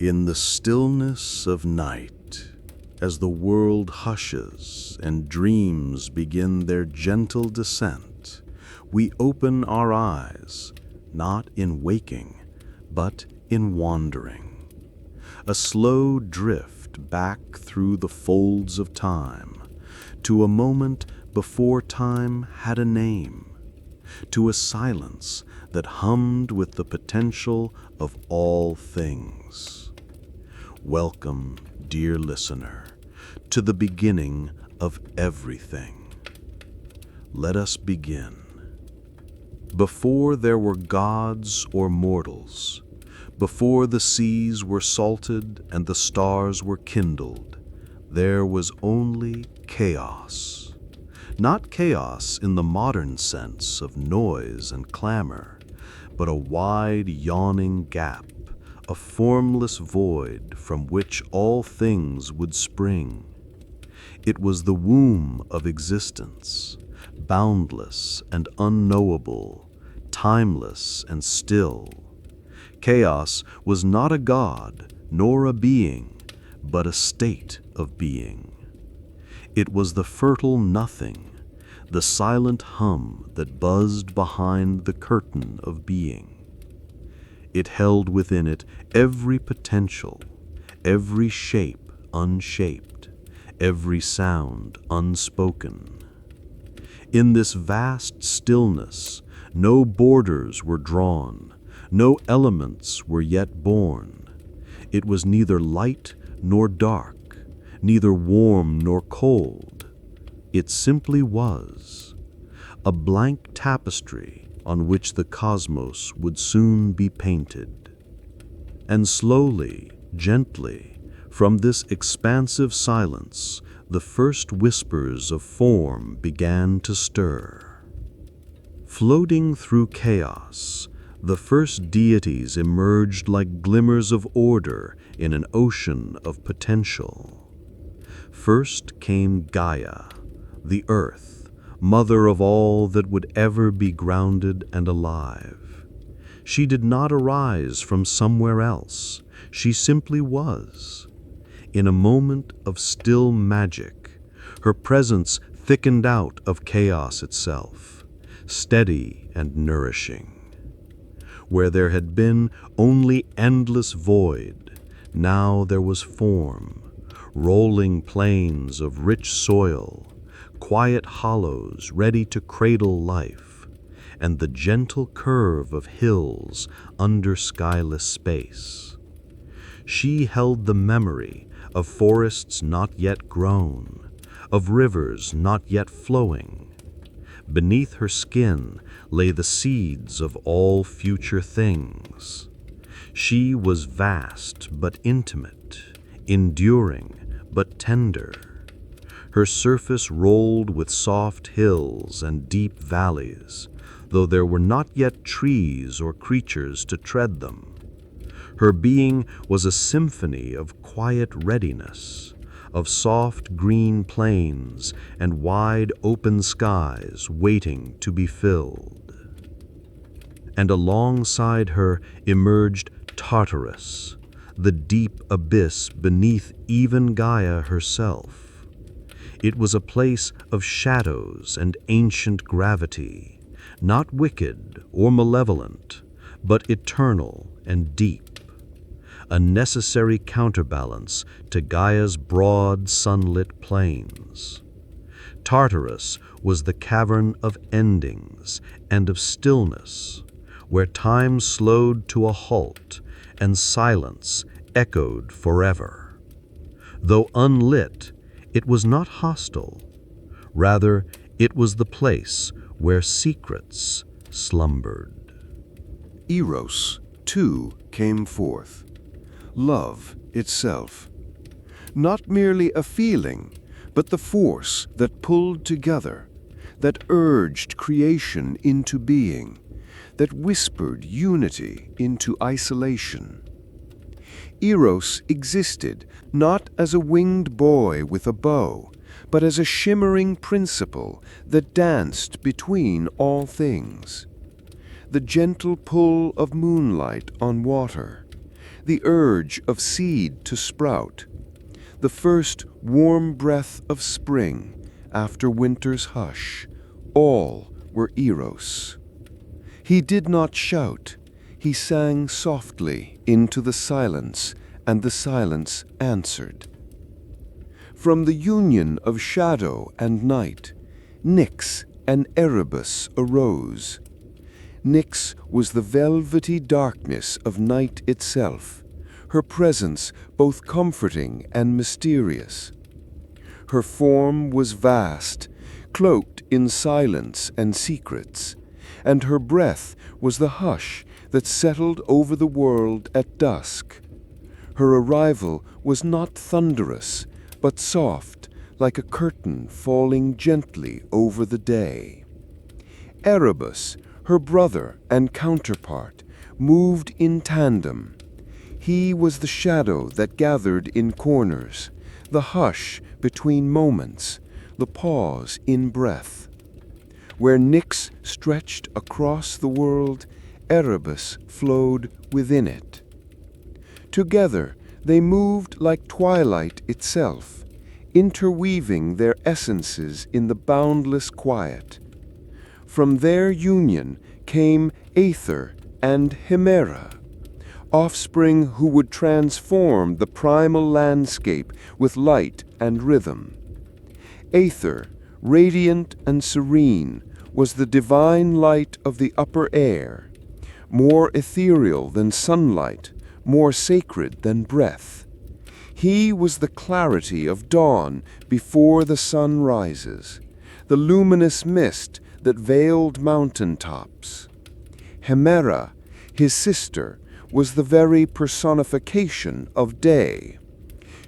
In the stillness of night, as the world hushes and dreams begin their gentle descent, we open our eyes, not in waking, but in wandering. A slow drift back through the folds of time, to a moment before time had a name, to a silence that hummed with the potential of all things. Welcome, dear listener, to the beginning of everything. Let us begin. Before there were gods or mortals, before the seas were salted and the stars were kindled, there was only chaos. Not chaos in the modern sense of noise and clamor, but a wide, yawning gap, a formless void from which all things would spring. It was the womb of existence, boundless and unknowable, timeless and still. Chaos was not a god nor a being, but a state of being. It was the fertile nothing, the silent hum that buzzed behind the curtain of being. It held within it every potential, every shape unshaped, every sound unspoken. In this vast stillness, no borders were drawn, no elements were yet born. It was neither light nor dark, neither warm nor cold. It simply was, a blank tapestry on which the cosmos would soon be painted. And slowly, gently, from this expansive silence, the first whispers of form began to stir. Floating through chaos, the first deities emerged like glimmers of order in an ocean of potential. First came Gaia, the earth, mother of all that would ever be grounded and alive. She did not arise from somewhere else. She simply was. In a moment of still magic, her presence thickened out of chaos itself, steady and nourishing. Where there had been only endless void, now there was form, rolling plains of rich soil, quiet hollows ready to cradle life, and the gentle curve of hills under skyless space. She held the memory of forests not yet grown, of rivers not yet flowing. Beneath her skin lay the seeds of all future things. She was vast but intimate, enduring but tender. Her surface rolled with soft hills and deep valleys, though there were not yet trees or creatures to tread them. Her being was a symphony of quiet readiness, of soft green plains and wide open skies waiting to be filled. And alongside her emerged Tartarus, the deep abyss beneath even Gaia herself. It was a place of shadows and ancient gravity, not wicked or malevolent, but eternal and deep, a necessary counterbalance to Gaia's broad sunlit plains. Tartarus was the cavern of endings and of stillness, where time slowed to a halt and silence echoed forever. Though unlit, it was not hostile. Rather, it was the place where secrets slumbered. Eros, too, came forth. Love itself. Not merely a feeling, but the force that pulled together, that urged creation into being, that whispered unity into isolation. Eros existed not as a winged boy with a bow, but as a shimmering principle that danced between all things. The gentle pull of moonlight on water, the urge of seed to sprout, the first warm breath of spring after winter's hush, all were Eros. He did not shout, he sang softly into the silence, and the silence answered. From the union of shadow and night, Nyx and Erebus arose. Nyx was the velvety darkness of night itself, her presence both comforting and mysterious. Her form was vast, cloaked in silence and secrets, and her breath was the hush that settled over the world at dusk. Her arrival was not thunderous, but soft, like a curtain falling gently over the day. Erebus, her brother and counterpart, moved in tandem. He was the shadow that gathered in corners, the hush between moments, the pause in breath. Where Nyx stretched across the world, Erebus flowed within it. Together they moved like twilight itself, interweaving their essences in the boundless quiet. From their union came Aether and Hemera, offspring who would transform the primal landscape with light and rhythm. Aether, radiant and serene, was the divine light of the upper air, more ethereal than sunlight, more sacred than breath. He was the clarity of dawn before the sun rises, the luminous mist that veiled mountain tops. Hemera, his sister, was the very personification of day.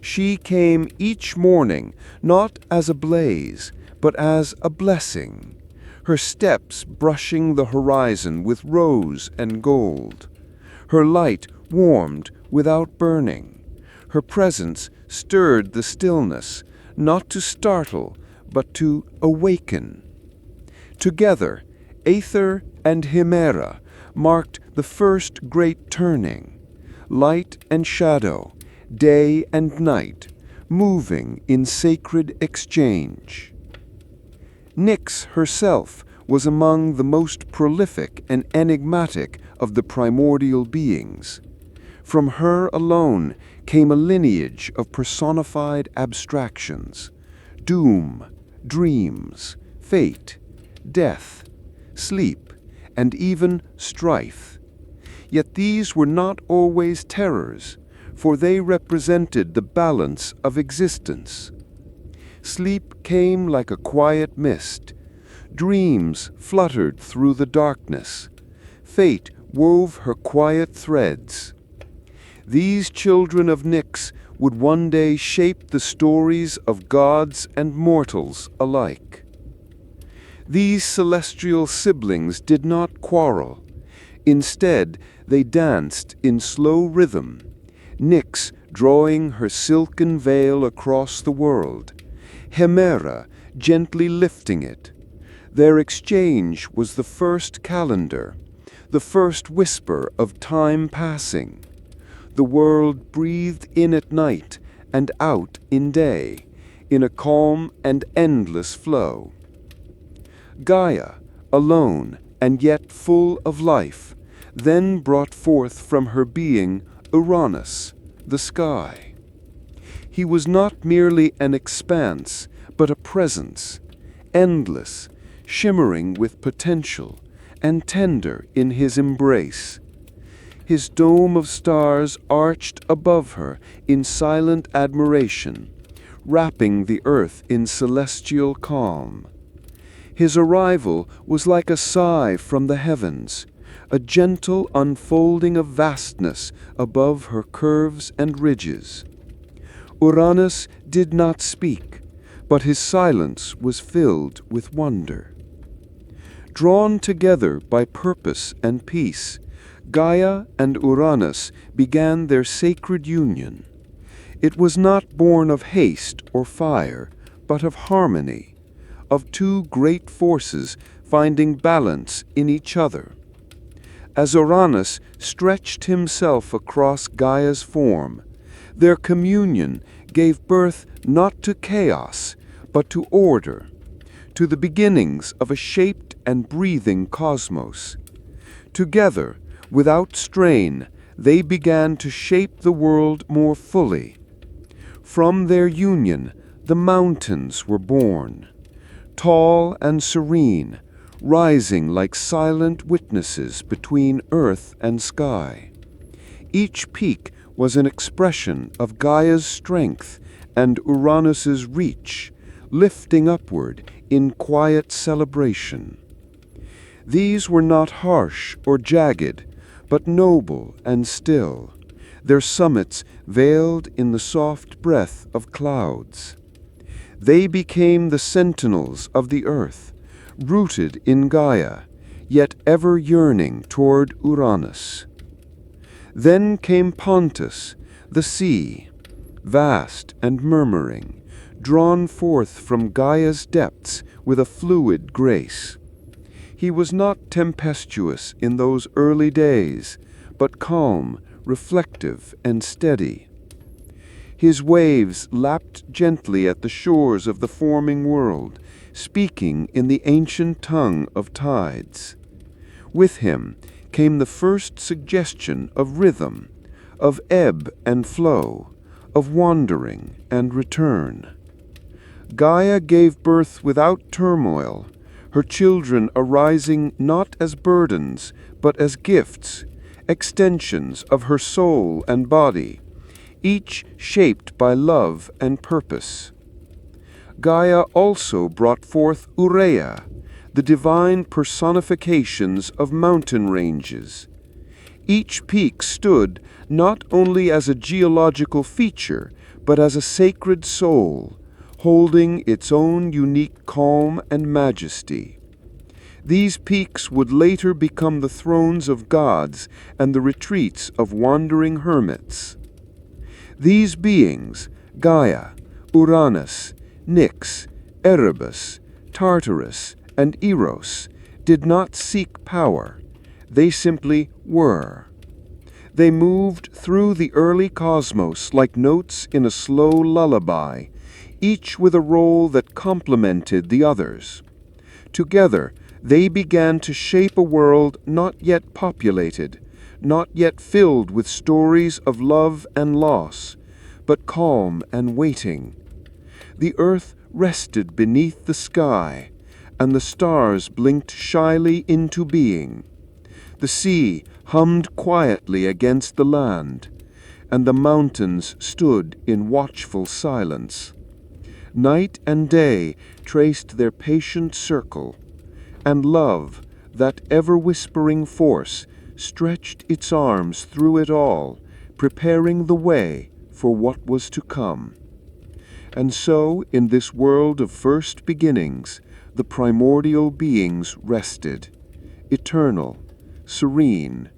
She came each morning not as a blaze, but as a blessing, her steps brushing the horizon with rose and gold. Her light warmed without burning. Her presence stirred the stillness, not to startle, but to awaken. Together, Aether and Hemera marked the first great turning, light and shadow, day and night, moving in sacred exchange. Nyx herself was among the most prolific and enigmatic of the primordial beings. From her alone came a lineage of personified abstractions: doom, dreams, fate, death, sleep, and even strife. Yet these were not always terrors, for they represented the balance of existence. Sleep came like a quiet mist. Dreams fluttered through the darkness. Fate wove her quiet threads. These children of Nyx would one day shape the stories of gods and mortals alike. These celestial siblings did not quarrel. Instead, they danced in slow rhythm, Nyx drawing her silken veil across the world, Hemera gently lifting it. Their exchange was the first calendar, the first whisper of time passing. The world breathed in at night and out in day, in a calm and endless flow. Gaia, alone and yet full of life, then brought forth from her being Uranus, the sky. He was not merely an expanse, but a presence, endless, shimmering with potential, and tender in his embrace. His dome of stars arched above her in silent admiration, wrapping the earth in celestial calm. His arrival was like a sigh from the heavens, a gentle unfolding of vastness above her curves and ridges. Uranus did not speak, but his silence was filled with wonder. Drawn together by purpose and peace, Gaia and Uranus began their sacred union. It was not born of haste or fire, but of harmony, of two great forces finding balance in each other. as Uranus stretched himself across Gaia's form, their communion gave birth not to chaos, but to order, to the beginnings of a shaped and breathing cosmos. Together, without strain, they began to shape the world more fully. From their union, the mountains were born, tall and serene, rising like silent witnesses between earth and sky. Each peak was an expression of Gaia's strength and Uranus's reach, lifting upward in quiet celebration. These were not harsh or jagged, but noble and still, their summits veiled in the soft breath of clouds. They became the sentinels of the earth, rooted in Gaia, yet ever yearning toward Uranus. Then came Pontus, the sea, vast and murmuring, drawn forth from Gaia's depths with a fluid grace. He was not tempestuous in those early days, but calm, reflective, and steady. His waves lapped gently at the shores of the forming world, speaking in the ancient tongue of tides. With him came the first suggestion of rhythm, of ebb and flow, of wandering and return. Gaia gave birth without turmoil, her children arising not as burdens, but as gifts, extensions of her soul and body, each shaped by love and purpose. Gaia also brought forth Urea, the divine personifications of mountain ranges. Each peak stood not only as a geological feature, but as a sacred soul, holding its own unique calm and majesty. These peaks would later become the thrones of gods and the retreats of wandering hermits. These beings, Gaia, Uranus, Nyx, Erebus, Tartarus, and Eros, did not seek power. They simply were. They moved through the early cosmos like notes in a slow lullaby, each with a role that complemented the others. Together, they began to shape a world not yet populated, not yet filled with stories of love and loss, but calm and waiting. The earth rested beneath the sky, and the stars blinked shyly into being. The sea hummed quietly against the land, and the mountains stood in watchful silence. Night and day traced their patient circle, and love, that ever-whispering force, stretched its arms through it all, preparing the way for what was to come. And so, in this world of first beginnings, the primordial beings rested, eternal, serene,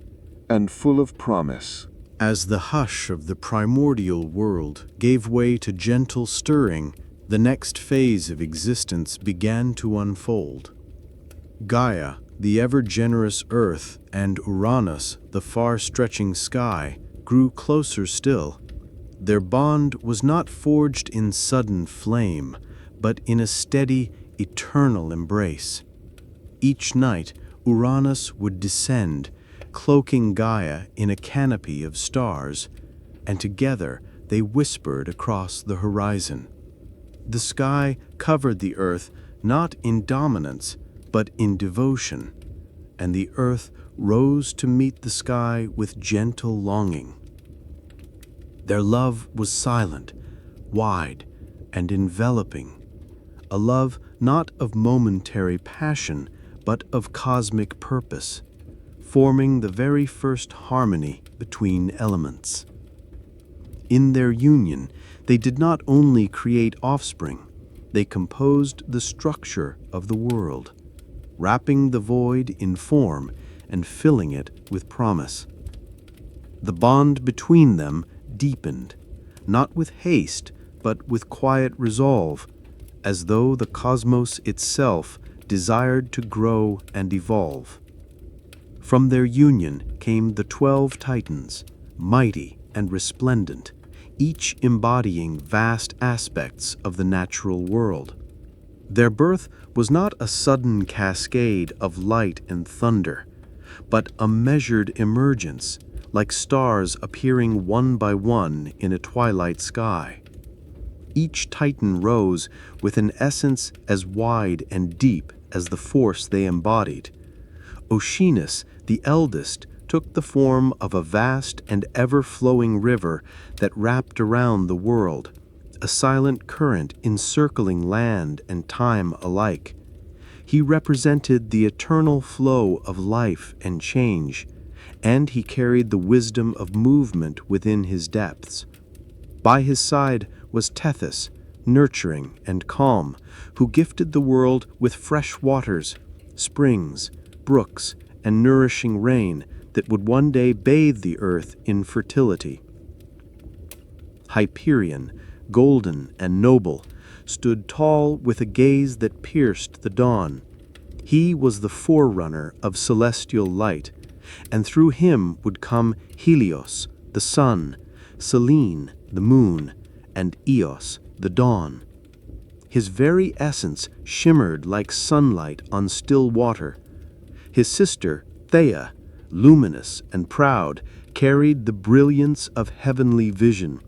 and full of promise. As the hush of the primordial world gave way to gentle stirring, the next phase of existence began to unfold. Gaia, the ever-generous earth, and Uranus, the far-stretching sky, grew closer still. Their bond was not forged in sudden flame, but in a steady, eternal embrace. Each night, Uranus would descend, cloaking Gaia in a canopy of stars, and together they whispered across the horizon. The sky covered the earth not in dominance, but in devotion, and the earth rose to meet the sky with gentle longing. Their love was silent, wide, and enveloping, a love not of momentary passion, but of cosmic purpose, forming the very first harmony between elements. In their union, they did not only create offspring, they composed the structure of the world, wrapping the void in form and filling it with promise. The bond between them deepened, not with haste, but with quiet resolve, as though the cosmos itself desired to grow and evolve. From their union came the 12 Titans, mighty and resplendent, each embodying vast aspects of the natural world. Their birth was not a sudden cascade of light and thunder, but a measured emergence, like stars appearing one by one in a twilight sky. Each Titan rose with an essence as wide and deep as the force they embodied. Oceanus, the eldest, took the form of a vast and ever-flowing river that wrapped around the world, a silent current encircling land and time alike. He represented the eternal flow of life and change, and he carried the wisdom of movement within his depths. By his side was Tethys, nurturing and calm, who gifted the world with fresh waters, springs, brooks, and nourishing rain that would one day bathe the earth in fertility. Hyperion, golden and noble, stood tall with a gaze that pierced the dawn. He was the forerunner of celestial light, and through him would come Helios, the sun, Selene, the moon, and Eos, the dawn. His very essence shimmered like sunlight on still water. His sister, Theia, luminous and proud, carried the brilliance of heavenly vision.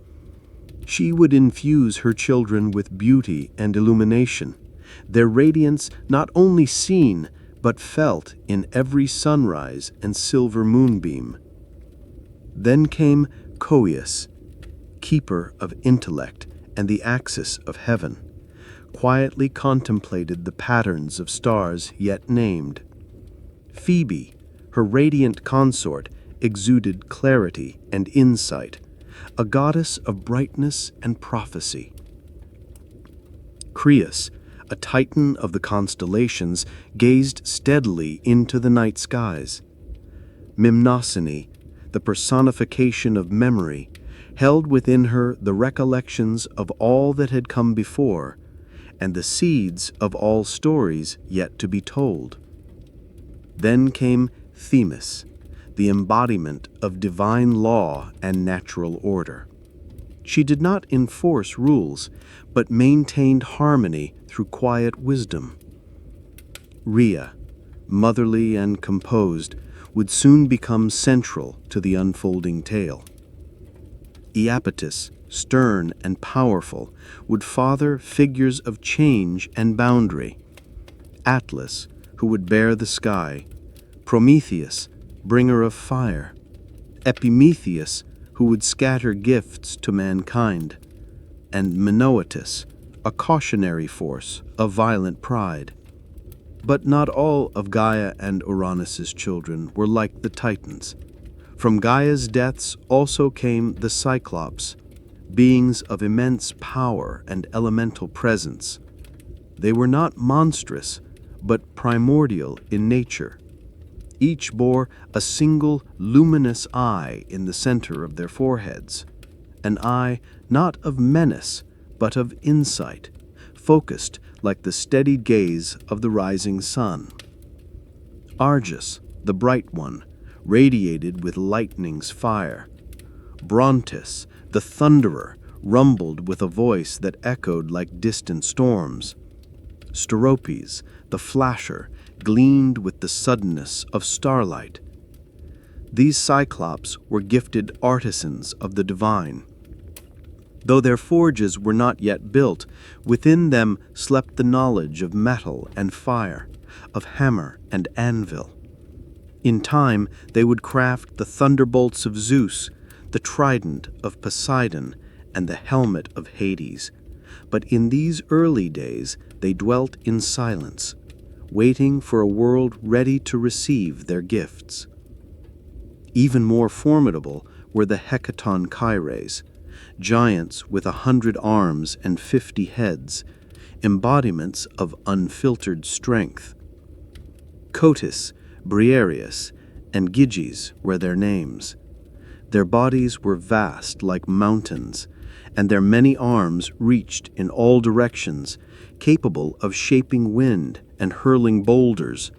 She would infuse her children with beauty and illumination, their radiance not only seen but felt in every sunrise and silver moonbeam. Then came Coeus, keeper of intellect and the axis of heaven, quietly contemplated the patterns of stars yet named. Phoebe, her radiant consort, exuded clarity and insight, a goddess of brightness and prophecy. Crius, a titan of the constellations, gazed steadily into the night skies. Mnemosyne, the personification of memory, held within her the recollections of all that had come before, and the seeds of all stories yet to be told. Then came Themis, the embodiment of divine law and natural order. She did not enforce rules, but maintained harmony through quiet wisdom. Rhea, motherly and composed, would soon become central to the unfolding tale. Iapetus, stern and powerful, would father figures of change and boundary. Atlas, who would bear the sky. Prometheus, bringer of fire. Epimetheus, who would scatter gifts to mankind. And Menoetis, a cautionary force of violent pride. But not all of Gaia and Uranus's children were like the Titans. From Gaia's deaths also came the Cyclops, beings of immense power and elemental presence. They were not monstrous, but primordial in nature. Each bore a single luminous eye in the center of their foreheads, an eye not of menace, but of insight, focused like the steady gaze of the rising sun. Argus, the bright one, radiated with lightning's fire. Brontis, the thunderer, rumbled with a voice that echoed like distant storms. Steropes, the flasher, gleamed with the suddenness of starlight. These Cyclops were gifted artisans of the divine. Though their forges were not yet built, within them slept the knowledge of metal and fire, of hammer and anvil. In time, they would craft the thunderbolts of Zeus, the trident of Poseidon, and the helmet of Hades. But in these early days, they dwelt in silence, waiting for a world ready to receive their gifts. Even more formidable were the Hecaton Kyres, giants with 100 arms and 50 heads, embodiments of unfiltered strength. Cotys, Briareus, and Gyges were their names. Their bodies were vast like mountains, and their many arms reached in all directions, capable of shaping wind and hurling boulders.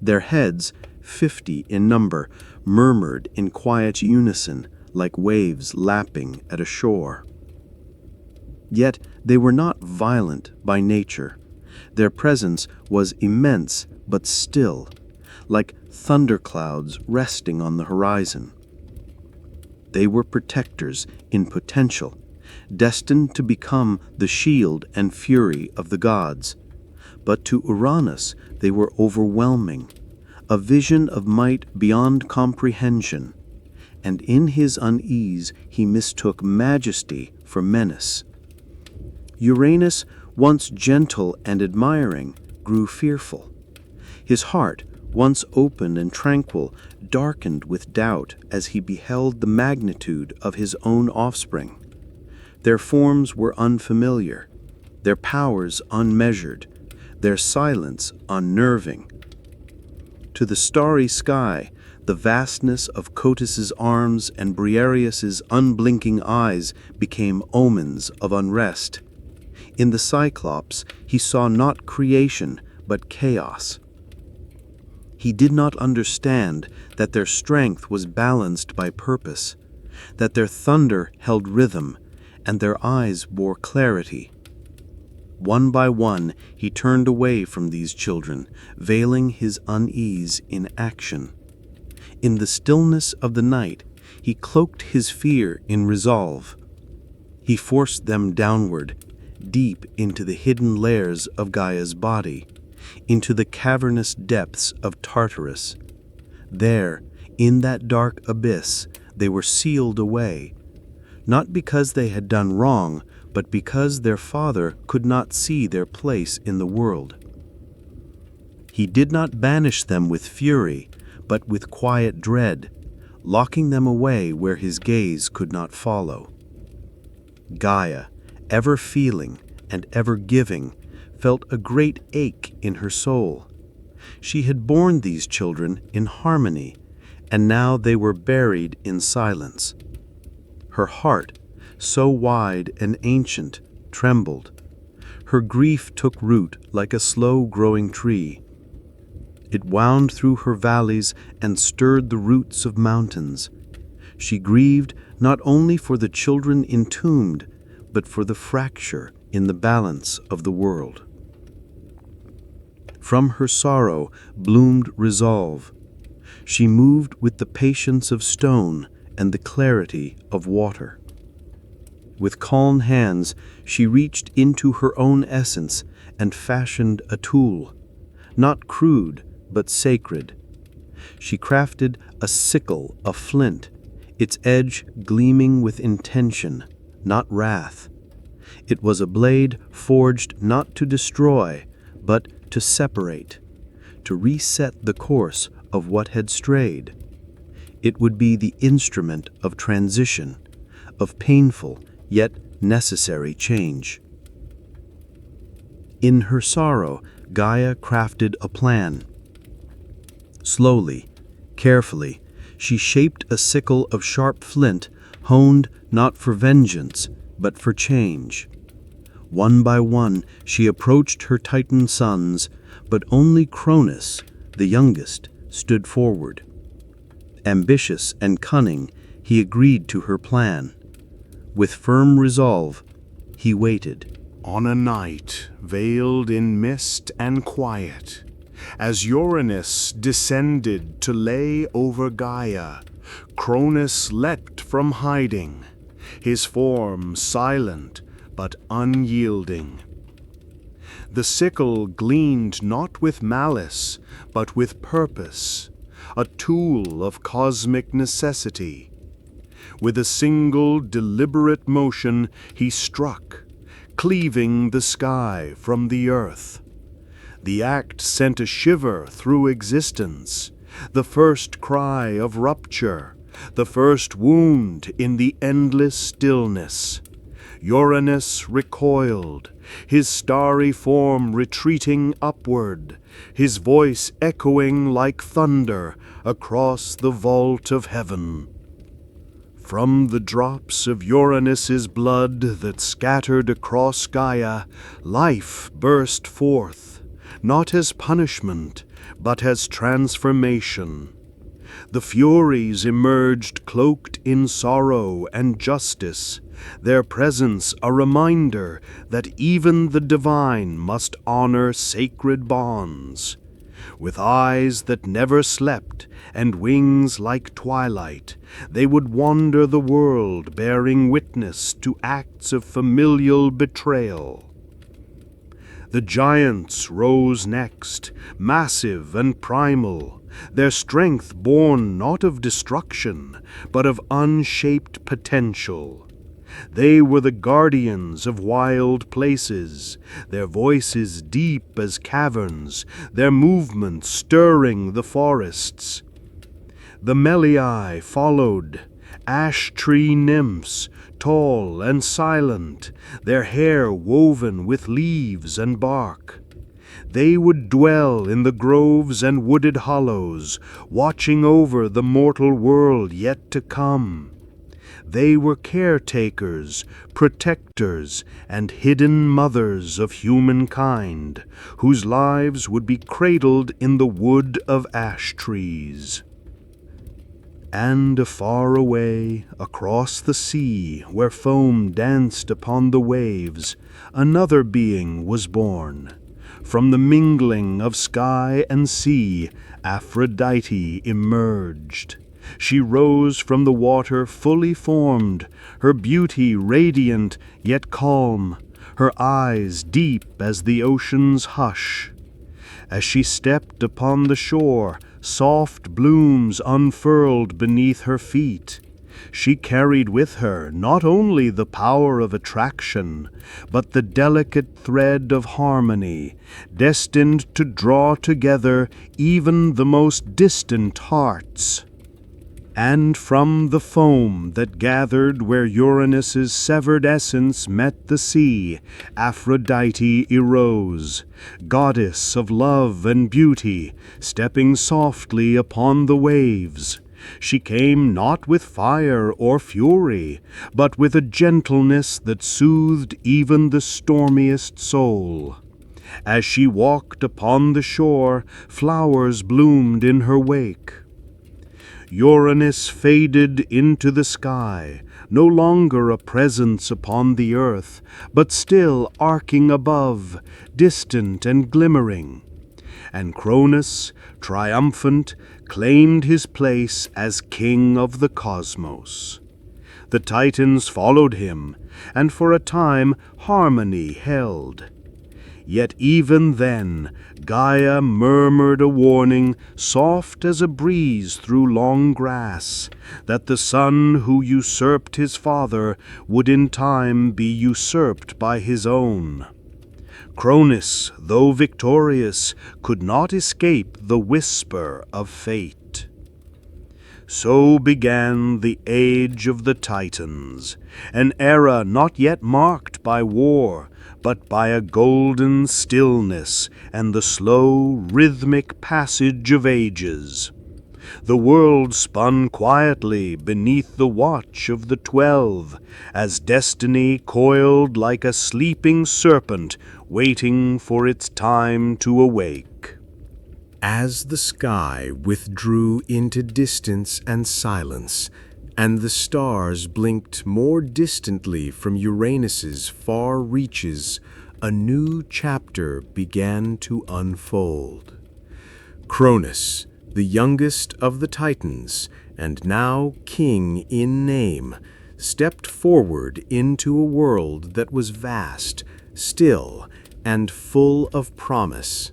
Their heads, 50 in number, murmured in quiet unison like waves lapping at a shore. Yet they were not violent by nature. Their presence was immense but still, like thunderclouds resting on the horizon. They were protectors in potential, destined to become the shield and fury of the gods. But to Uranus they were overwhelming, a vision of might beyond comprehension, and in his unease he mistook majesty for menace. Uranus, once gentle and admiring, grew fearful. His heart, once open and tranquil, darkened with doubt as he beheld the magnitude of his own offspring. Their forms were unfamiliar, their powers unmeasured, their silence unnerving. To the starry sky, the vastness of Cotys's arms and Briareus's unblinking eyes became omens of unrest. In the Cyclops, he saw not creation, but chaos. He did not understand that their strength was balanced by purpose, that their thunder held rhythm, and their eyes bore clarity. One by one, he turned away from these children, veiling his unease in action. In the stillness of the night, he cloaked his fear in resolve. He forced them downward, deep into the hidden layers of Gaia's body, into the cavernous depths of Tartarus. There, in that dark abyss, they were sealed away, not because they had done wrong, but because their father could not see their place in the world. He did not banish them with fury, but with quiet dread, locking them away where his gaze could not follow. Gaia, ever feeling and ever giving, felt a great ache in her soul. She had borne these children in harmony, and now they were buried in silence. Her heart, so wide and ancient, trembled. Her grief took root like a slow-growing tree. It wound through her valleys and stirred the roots of mountains. She grieved not only for the children entombed, but for the fracture in the balance of the world. From her sorrow bloomed resolve. She moved with the patience of stone and the clarity of water. With calm hands, she reached into her own essence and fashioned a tool, not crude, but sacred. She crafted a sickle of flint, its edge gleaming with intention, not wrath. It was a blade forged not to destroy, but to separate, to reset the course of what had strayed. It would be the instrument of transition, of painful yet necessary change. In her sorrow, Gaia crafted a plan. Slowly, carefully, she shaped a sickle of sharp flint, honed not for vengeance, but for change. One by one, she approached her Titan sons, but only Cronus, the youngest, stood forward. Ambitious and cunning, he agreed to her plan. With firm resolve, he waited. On a night veiled in mist and quiet, as Uranus descended to lay over Gaia, Cronus leapt from hiding, his form silent but unyielding. The sickle gleamed not with malice, but with purpose, a tool of cosmic necessity. With a single deliberate motion he struck, cleaving the sky from the earth. The act sent a shiver through existence, the first cry of rupture, the first wound in the endless stillness. Uranus recoiled, his starry form retreating upward, his voice echoing like thunder across the vault of heaven. From the drops of Uranus's blood that scattered across Gaia, life burst forth, not as punishment, but as transformation. The Furies emerged cloaked in sorrow and justice, their presence a reminder that even the divine must honor sacred bonds. With eyes that never slept and wings like twilight, they would wander the world bearing witness to acts of familial betrayal. The giants rose next, massive and primal, their strength born not of destruction, but of unshaped potential. They were the guardians of wild places, their voices deep as caverns, their movements stirring the forests. The Melii followed, ash-tree nymphs, tall and silent, their hair woven with leaves and bark. They would dwell in the groves and wooded hollows, watching over the mortal world yet to come. They were caretakers, protectors, and hidden mothers of humankind, whose lives would be cradled in the wood of ash trees. And afar away, across the sea, where foam danced upon the waves, another being was born. From the mingling of sky and sea, Aphrodite emerged. She rose from the water fully formed, her beauty radiant yet calm, her eyes deep as the ocean's hush. As she stepped upon the shore, soft blooms unfurled beneath her feet. She carried with her not only the power of attraction, but the delicate thread of harmony, destined to draw together even the most distant hearts. And from the foam that gathered where Uranus's severed essence met the sea, Aphrodite arose, goddess of love and beauty, stepping softly upon the waves. She came not with fire or fury, but with a gentleness that soothed even the stormiest soul. As she walked upon the shore, flowers bloomed in her wake. Uranus faded into the sky, no longer a presence upon the earth, but still arcing above, distant and glimmering. And Cronus, triumphant, claimed his place as king of the cosmos. The Titans followed him, and for a time harmony held. Yet even then, Gaia murmured a warning, soft as a breeze through long grass, that the son who usurped his father would in time be usurped by his own. Cronus, though victorious, could not escape the whisper of fate. So began the Age of the Titans, an era not yet marked by war, but by a golden stillness and the slow, rhythmic passage of ages. The world spun quietly beneath the watch of the 12, as destiny coiled like a sleeping serpent waiting for its time to awake. As the sky withdrew into distance and silence, and the stars blinked more distantly from Uranus's far reaches, a new chapter began to unfold. Cronus, the youngest of the Titans, and now king in name, stepped forward into a world that was vast, still, and full of promise.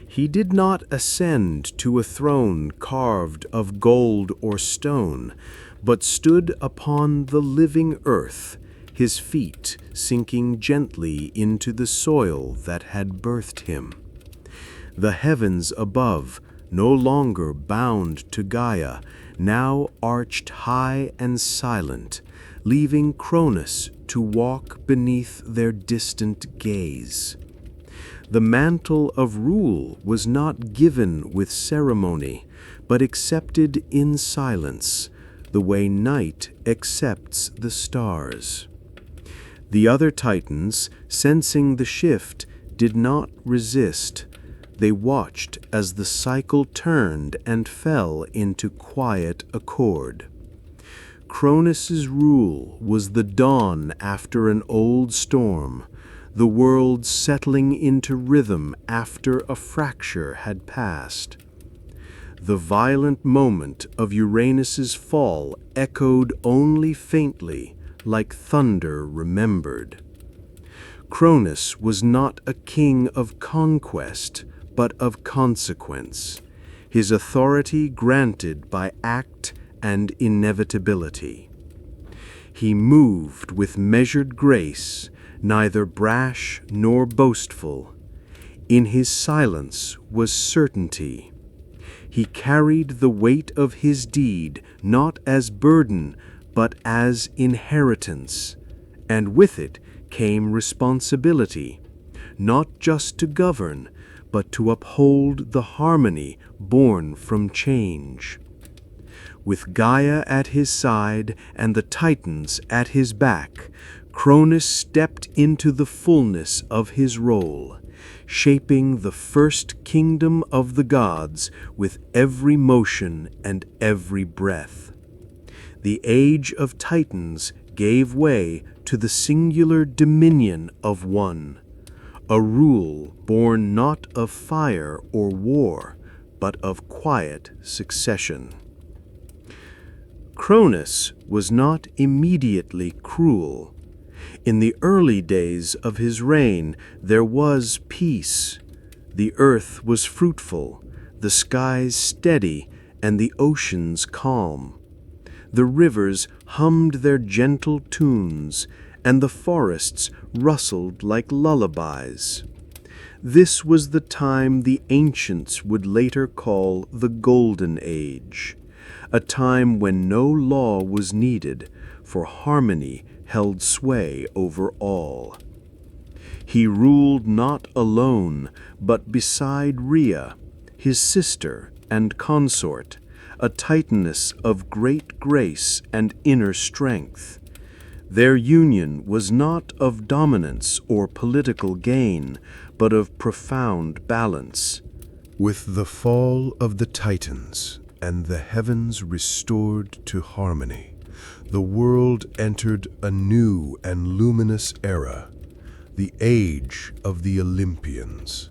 He did not ascend to a throne carved of gold or stone, but stood upon the living earth, his feet sinking gently into the soil that had birthed him. The heavens above, no longer bound to Gaia, now arched high and silent, leaving Cronus to walk beneath their distant gaze. The mantle of rule was not given with ceremony, but accepted in silence, the way night accepts the stars. The other Titans, sensing the shift, did not resist. They watched as the cycle turned and fell into quiet accord. Cronus's rule was the dawn after an old storm, the world settling into rhythm after a fracture had passed. The violent moment of Uranus's fall echoed only faintly, like thunder remembered. Cronus was not a king of conquest, but of consequence, his authority granted by act and inevitability. He moved with measured grace, neither brash nor boastful. In his silence was certainty. He carried the weight of his deed not as burden, but as inheritance, and with it came responsibility, not just to govern, but to uphold the harmony born from change. With Gaia at his side and the Titans at his back, Cronus stepped into the fullness of his role, shaping the first kingdom of the gods with every motion and every breath. The age of Titans gave way to the singular dominion of one, a rule born not of fire or war, but of quiet succession. Cronus was not immediately cruel. In the early days of his reign there was peace. The earth was fruitful, the skies steady, and the oceans calm. The rivers hummed their gentle tunes, and the forests rustled like lullabies. This was the time the ancients would later call the Golden Age, a time when no law was needed, for harmony held sway over all. He ruled not alone, but beside Rhea, his sister and consort, a Titaness of great grace and inner strength. Their union was not of dominance or political gain, but of profound balance. With the fall of the Titans and the heavens restored to harmony, the world entered a new and luminous era, the age of the Olympians.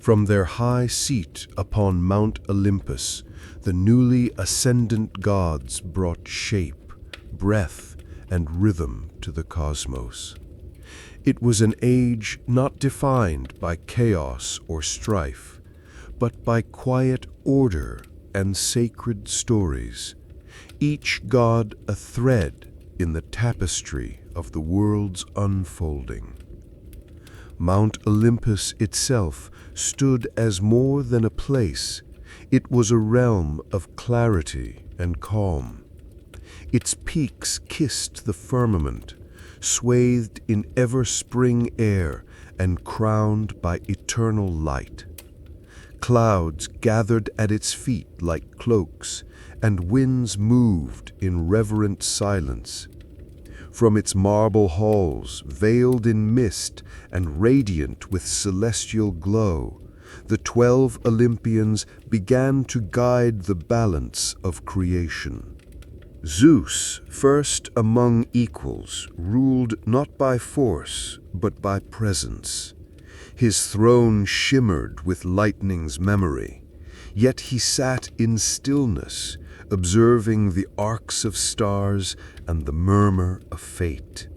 From their high seat upon Mount Olympus, the newly ascendant gods brought shape, breath, and rhythm to the cosmos. It was an age not defined by chaos or strife, but by quiet order and sacred stories, each god a thread in the tapestry of the world's unfolding. Mount Olympus itself stood as more than a place. It was a realm of clarity and calm. Its peaks kissed the firmament, swathed in ever-spring air and crowned by eternal light. Clouds gathered at its feet like cloaks, and winds moved in reverent silence. From its marble halls, veiled in mist and radiant with celestial glow, the 12 Olympians began to guide the balance of creation. Zeus, first among equals, ruled not by force, but by presence. His throne shimmered with lightning's memory, yet he sat in stillness, observing the arcs of stars and the murmur of fate.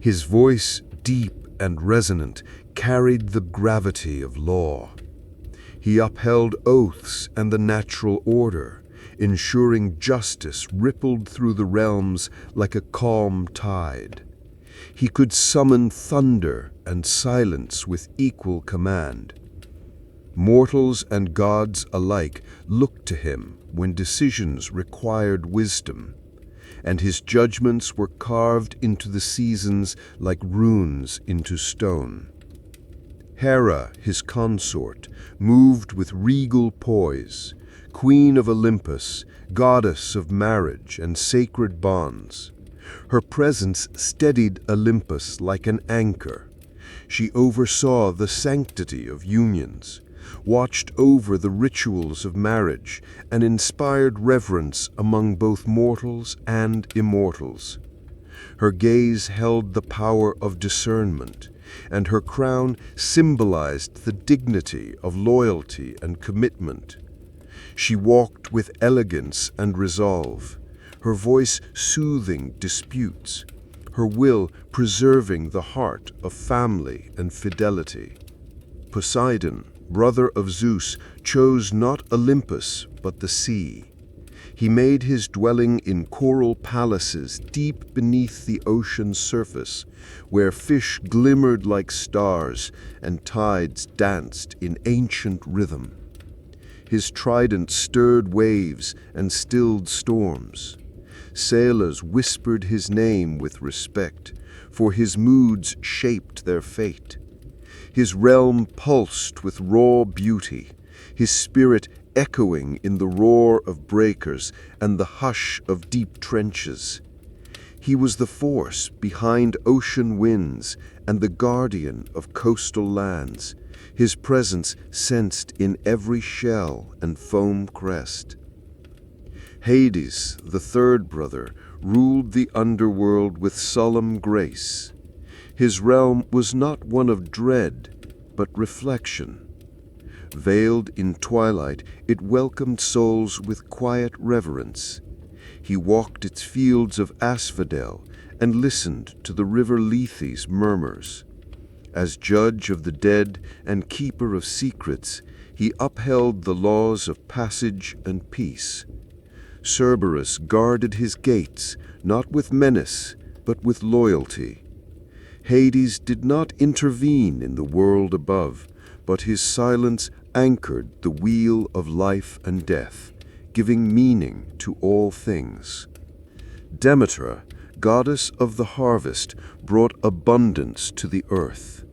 His voice, deep and resonant, carried the gravity of law. He upheld oaths and the natural order, ensuring justice rippled through the realms like a calm tide. He could summon thunder and silence with equal command. Mortals and gods alike looked to him when decisions required wisdom, and his judgments were carved into the seasons like runes into stone. Hera, his consort, moved with regal poise, queen of Olympus, goddess of marriage and sacred bonds. Her presence steadied Olympus like an anchor. She oversaw the sanctity of unions, watched over the rituals of marriage, and inspired reverence among both mortals and immortals. Her gaze held the power of discernment, and her crown symbolized the dignity of loyalty and commitment. She walked with elegance and resolve, her voice soothing disputes, her will preserving the heart of family and fidelity. Poseidon, brother of Zeus, chose not Olympus but the sea. He made his dwelling in coral palaces deep beneath the ocean's surface, where fish glimmered like stars and tides danced in ancient rhythm. His trident stirred waves and stilled storms. Sailors whispered his name with respect, for his moods shaped their fate. His realm pulsed with raw beauty, his spirit echoing in the roar of breakers and the hush of deep trenches. He was the force behind ocean winds and the guardian of coastal lands, his presence sensed in every shell and foam crest. Hades, the third brother, ruled the underworld with solemn grace. His realm was not one of dread, but reflection. Veiled in twilight, it welcomed souls with quiet reverence. He walked its fields of asphodel and listened to the river Lethe's murmurs. As judge of the dead and keeper of secrets, he upheld the laws of passage and peace. Cerberus guarded his gates, not with menace, but with loyalty. Hades did not intervene in the world above, but his silence anchored the wheel of life and death, giving meaning to all things. Demeter, goddess of the harvest, brought abundance to the earth.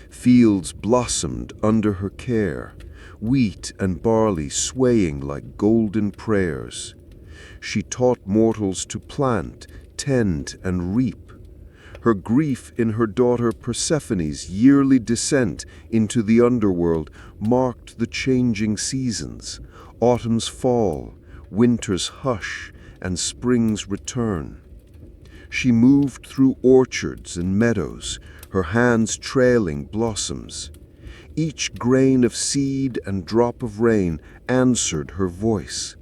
Fields blossomed under her care, wheat and barley swaying like golden prayers. She taught mortals to plant, tend, and reap. Her grief in her daughter Persephone's yearly descent into the underworld marked the changing seasons, autumn's fall, winter's hush, and spring's return. She moved through orchards and meadows, her hands trailing blossoms. Each grain of seed and drop of rain answered her voice.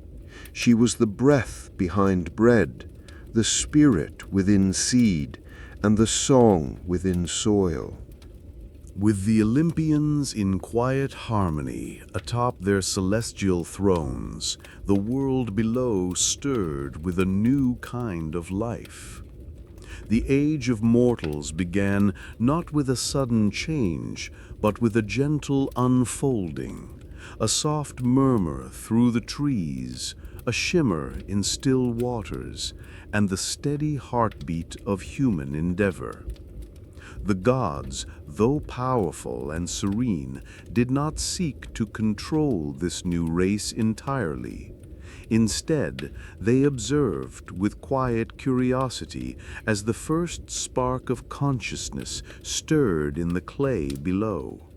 She was the breath behind bread, the spirit within seed, and the song within soil. With the Olympians in quiet harmony atop their celestial thrones, the world below stirred with a new kind of life. The age of mortals began not with a sudden change, but with a gentle unfolding, a soft murmur through the trees, a shimmer in still waters, and the steady heartbeat of human endeavor. The gods, though powerful and serene, did not seek to control this new race entirely. Instead, they observed with quiet curiosity as the first spark of consciousness stirred in the clay below.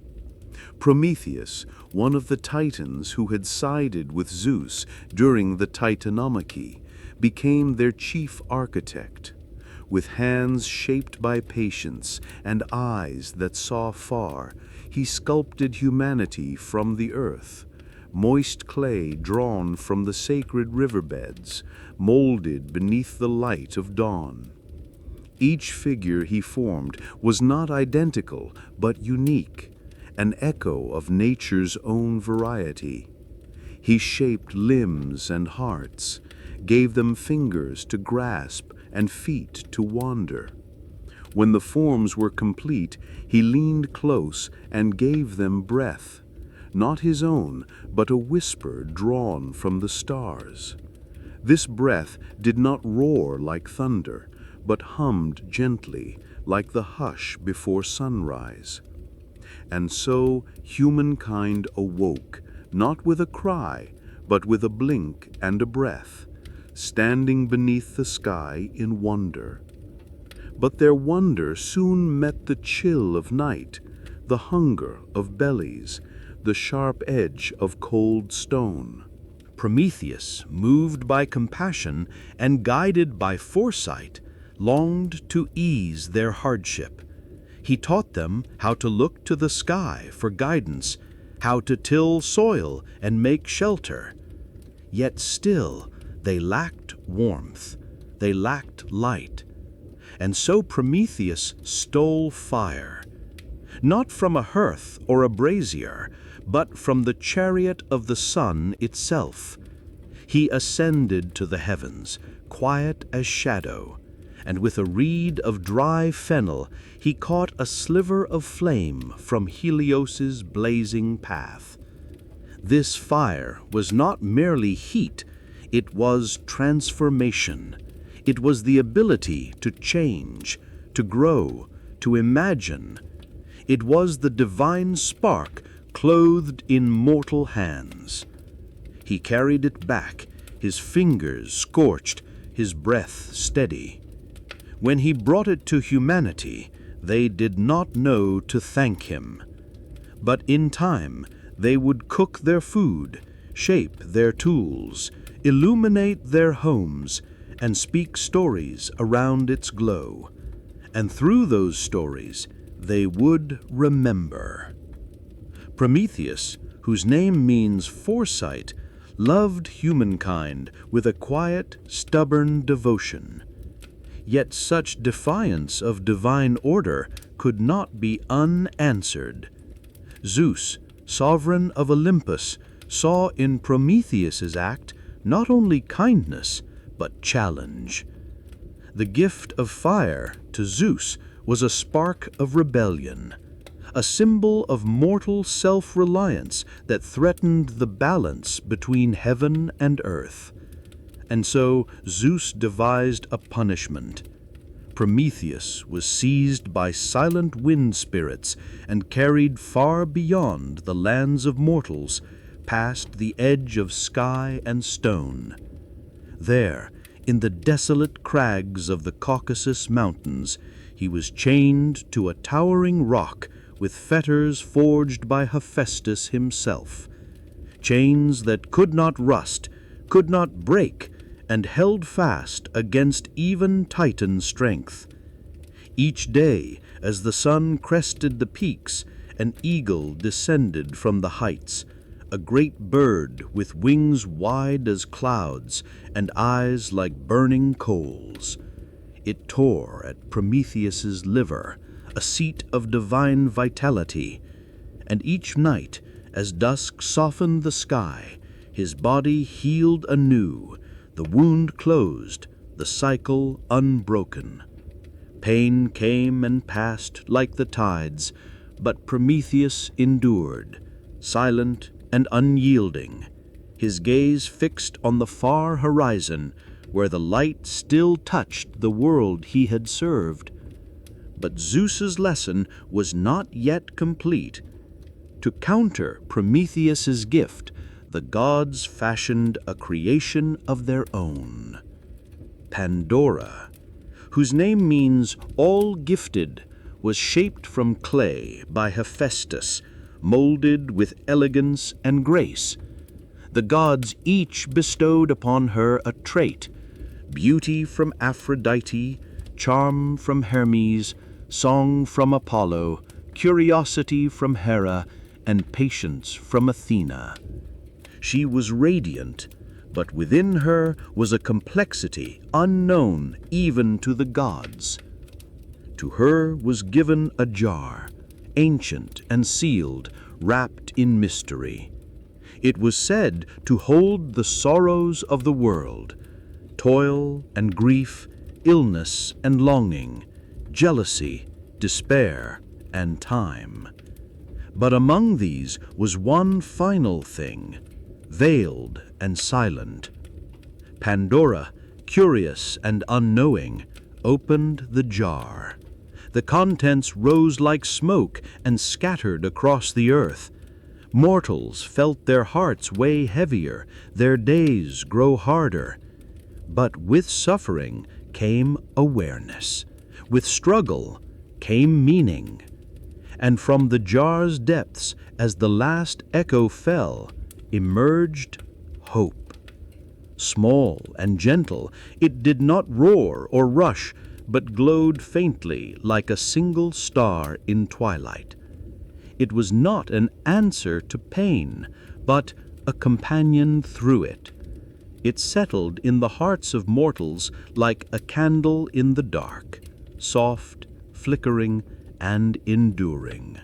Prometheus, one of the Titans who had sided with Zeus during the Titanomachy, became their chief architect. With hands shaped by patience and eyes that saw far, he sculpted humanity from the earth, moist clay drawn from the sacred riverbeds, molded beneath the light of dawn. Each figure he formed was not identical, but unique, an echo of nature's own variety. He shaped limbs and hearts, gave them fingers to grasp and feet to wander. When the forms were complete, he leaned close and gave them breath, not his own, but a whisper drawn from the stars. This breath did not roar like thunder, but hummed gently, like the hush before sunrise. And so humankind awoke, not with a cry, but with a blink and a breath, standing beneath the sky in wonder. But their wonder soon met the chill of night, the hunger of bellies, the sharp edge of cold stone. Prometheus, moved by compassion and guided by foresight, longed to ease their hardship. He taught them how to look to the sky for guidance, how to till soil and make shelter. Yet still they lacked warmth, they lacked light. And so Prometheus stole fire, not from a hearth or a brazier, but from the chariot of the sun itself. He ascended to the heavens, quiet as shadow, and with a reed of dry fennel he caught a sliver of flame from Helios's blazing path. This fire was not merely heat, it was transformation. It was the ability to change, to grow, to imagine. It was the divine spark clothed in mortal hands. He carried it back, his fingers scorched, his breath steady. When he brought it to humanity, they did not know to thank him. But in time, they would cook their food, shape their tools, illuminate their homes, and speak stories around its glow. And through those stories, they would remember. Prometheus, whose name means foresight, loved humankind with a quiet, stubborn devotion. Yet such defiance of divine order could not be unanswered. Zeus, sovereign of Olympus, saw in Prometheus's act not only kindness, but challenge. The gift of fire to Zeus was a spark of rebellion, a symbol of mortal self-reliance that threatened the balance between heaven and earth. And so Zeus devised a punishment. Prometheus was seized by silent wind spirits and carried far beyond the lands of mortals, past the edge of sky and stone. There, in the desolate crags of the Caucasus Mountains, he was chained to a towering rock with fetters forged by Hephaestus himself, chains that could not rust, could not break, and held fast against even Titan strength. Each day, as the sun crested the peaks, an eagle descended from the heights, a great bird with wings wide as clouds and eyes like burning coals. It tore at Prometheus's liver, a seat of divine vitality, and each night, as dusk softened the sky, his body healed anew, the wound closed, the cycle unbroken. Pain came and passed like the tides, but Prometheus endured, silent and unyielding, his gaze fixed on the far horizon where the light still touched the world he had served. But Zeus's lesson was not yet complete. To counter Prometheus's gift, the gods fashioned a creation of their own. Pandora, whose name means all gifted, was shaped from clay by Hephaestus, molded with elegance and grace. The gods each bestowed upon her a trait: beauty from Aphrodite, charm from Hermes, song from Apollo, curiosity from Hera, and patience from Athena. She was radiant, but within her was a complexity unknown even to the gods. To her was given a jar, ancient and sealed, wrapped in mystery. It was said to hold the sorrows of the world, toil and grief, illness and longing, jealousy, despair, and time. But among these was one final thing, veiled and silent. Pandora, curious and unknowing, opened the jar. The contents rose like smoke and scattered across the earth. Mortals felt their hearts weigh heavier, their days grow harder. But with suffering came awareness. With struggle came meaning. and from the jar's depths, as the last echo fell, emerged hope. Small and gentle, it did not roar or rush, but glowed faintly like a single star in twilight. It was not an answer to pain, but a companion through it. It settled in the hearts of mortals like a candle in the dark, soft, flickering, and enduring.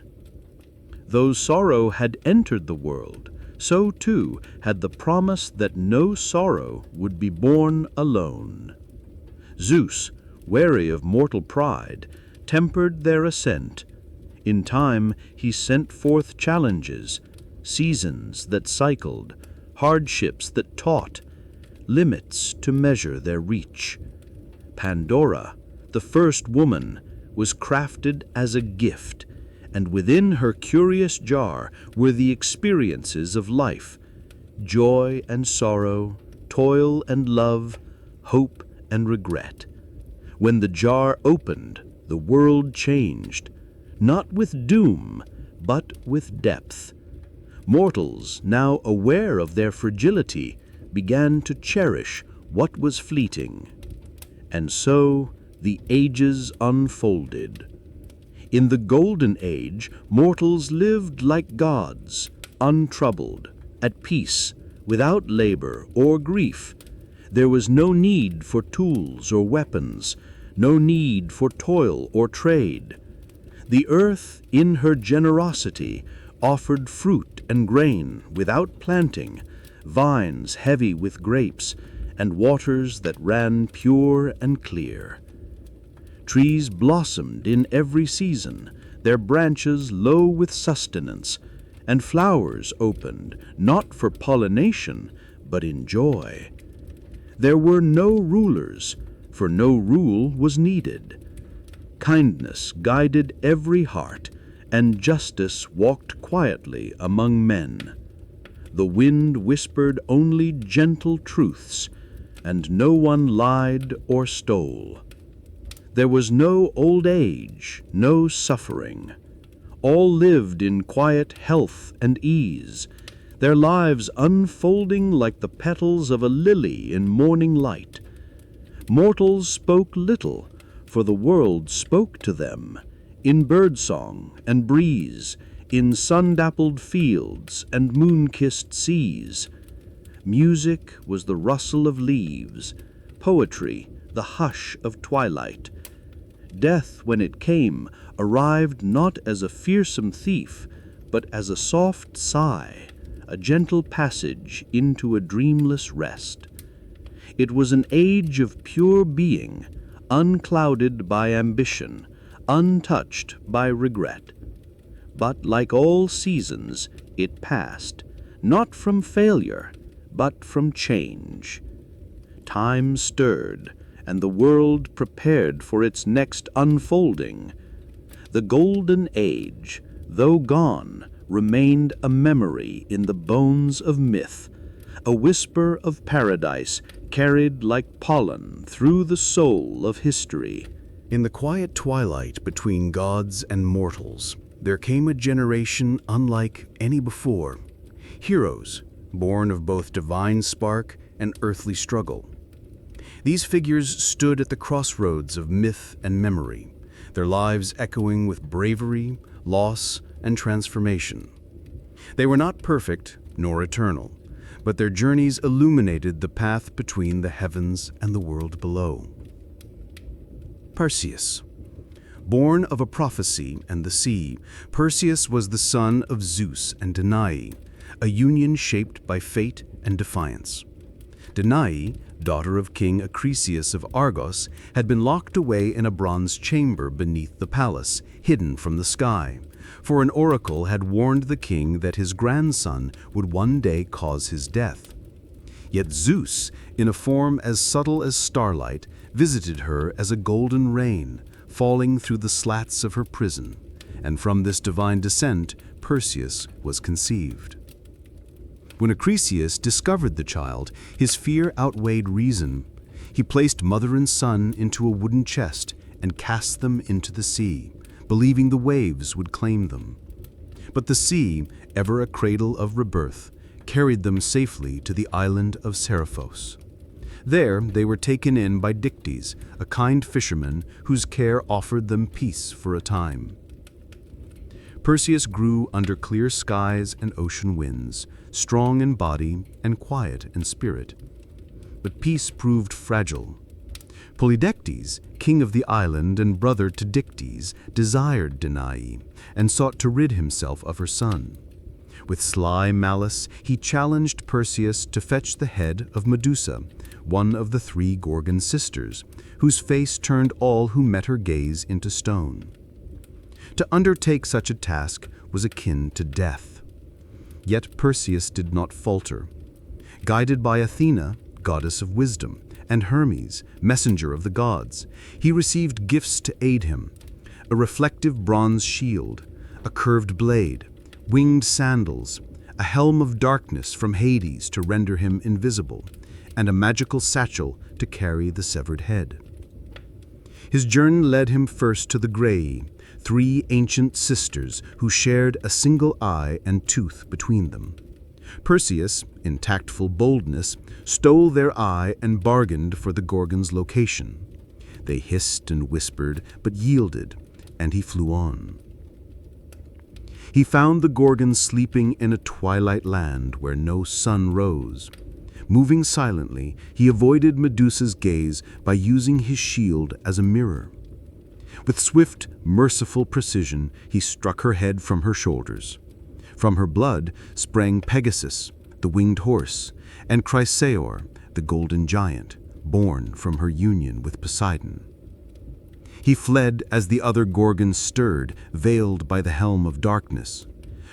Though sorrow had entered the world, so too had the promise that no sorrow would be borne alone. Zeus, wary of mortal pride, tempered their ascent. In time he sent forth challenges, seasons that cycled, hardships that taught, limits to measure their reach. Pandora, the first woman, was crafted as a gift, and within her curious jar were the experiences of life, joy and sorrow, toil and love, hope and regret. When the jar opened, the world changed, not with doom, but with depth. Mortals, now aware of their fragility, began to cherish what was fleeting. And so the ages unfolded. In the Golden Age, mortals lived like gods, untroubled, at peace, without labor or grief. There was no need for tools or weapons, no need for toil or trade. The earth, in her generosity, offered fruit and grain without planting, vines heavy with grapes, and waters that ran pure and clear. Trees blossomed in every season, their branches low with sustenance, and flowers opened, not for pollination, but in joy. There were no rulers, for no rule was needed. Kindness guided every heart, and justice walked quietly among men. The wind whispered only gentle truths, and no one lied or stole. There was no old age, no suffering. All lived in quiet health and ease, their lives unfolding like the petals of a lily in morning light. Mortals spoke little, for the world spoke to them, in birdsong and breeze, in sun-dappled fields and moon-kissed seas. Music was the rustle of leaves, poetry the hush of twilight. Death, when it came, arrived not as a fearsome thief, but as a soft sigh, a gentle passage into a dreamless rest. It was an age of pure being, unclouded by ambition, untouched by regret. But like all seasons, it passed, not from failure, but from change. Time stirred, and the world prepared for its next unfolding. The Golden Age, though gone, remained a memory in the bones of myth, a whisper of paradise carried like pollen through the soul of history. In the quiet twilight between gods and mortals, there came a generation unlike any before. Heroes, born of both divine spark and earthly struggle. These figures stood at the crossroads of myth and memory, their lives echoing with bravery, loss, and transformation. They were not perfect nor eternal, but their journeys illuminated the path between the heavens and the world below. Perseus. Born of a prophecy and the sea, Perseus was the son of Zeus and Danae, a union shaped by fate and defiance. Danae, daughter of King Acrisius of Argos, had been locked away in a bronze chamber beneath the palace, hidden from the sky, for an oracle had warned the king that his grandson would one day cause his death. Yet Zeus, in a form as subtle as starlight, visited her as a golden rain, falling through the slats of her prison, and from this divine descent Perseus was conceived. When Acrisius discovered the child, his fear outweighed reason. He placed mother and son into a wooden chest and cast them into the sea, believing the waves would claim them. But the sea, ever a cradle of rebirth, carried them safely to the island of Seriphos. There they were taken in by Dictys, a kind fisherman whose care offered them peace for a time. Perseus grew under clear skies and ocean winds, strong in body and quiet in spirit. But peace proved fragile. Polydectes, king of the island and brother to Dictys, desired Danae and sought to rid himself of her son. With sly malice, he challenged Perseus to fetch the head of Medusa, one of the 3 Gorgon sisters, whose face turned all who met her gaze into stone. To undertake such a task was akin to death. Yet Perseus did not falter. Guided by Athena, goddess of wisdom, and Hermes, messenger of the gods, he received gifts to aid him: a reflective bronze shield, a curved blade, winged sandals, a helm of darkness from Hades to render him invisible, and a magical satchel to carry the severed head. His journey led him first to the Graeae, 3 ancient sisters who shared a single eye and tooth between them. Perseus, in tactful boldness, stole their eye and bargained for the Gorgons' location. They hissed and whispered, but yielded, and he flew on. He found the Gorgons sleeping in a twilight land where no sun rose. Moving silently, he avoided Medusa's gaze by using his shield as a mirror. With swift, merciful precision, he struck her head from her shoulders. From her blood sprang Pegasus, the winged horse, and Chrysaor, the golden giant, born from her union with Poseidon. He fled as the other Gorgons stirred, veiled by the helm of darkness.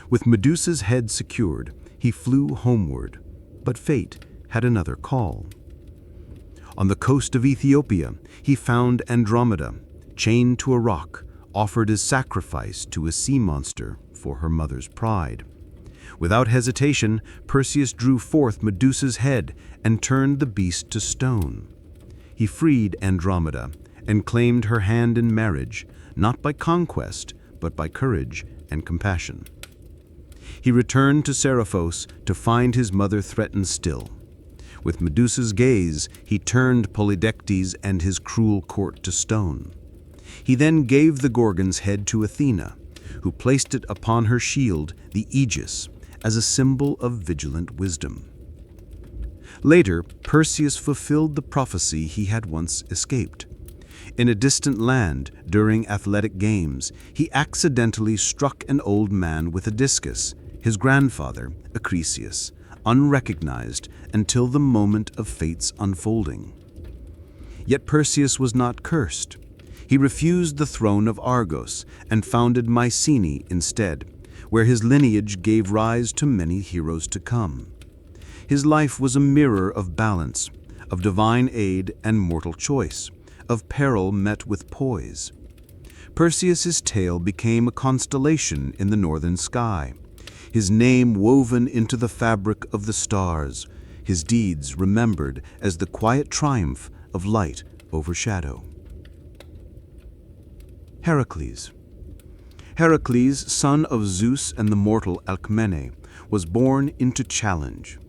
With Medusa's head secured, he flew homeward, but fate had another call. On the coast of Ethiopia, he found Andromeda, chained to a rock, offered as sacrifice to a sea monster for her mother's pride. Without hesitation, Perseus drew forth Medusa's head and turned the beast to stone. He freed Andromeda and claimed her hand in marriage, not by conquest, but by courage and compassion. He returned to Seriphos to find his mother threatened still. With Medusa's gaze, he turned Polydectes and his cruel court to stone. He then gave the Gorgon's head to Athena, who placed it upon her shield, the Aegis, as a symbol of vigilant wisdom. Later, Perseus fulfilled the prophecy he had escaped escaped. In a distant land, during athletic games, he accidentally struck an old man with a discus, his grandfather, Acrisius, unrecognized until the moment of fate's unfolding. Yet Perseus was not cursed. He refused the throne of Argos and founded Mycenae instead, where his lineage gave rise to many heroes to come. His life was a mirror of balance, of divine aid and mortal choice, of peril met with poise. Perseus's tale became a constellation in the northern sky, his name woven into the fabric of the stars, his deeds remembered as the quiet triumph of light over shadow. Heracles. Heracles, son of Zeus and the mortal Alcmene, was born into challenge.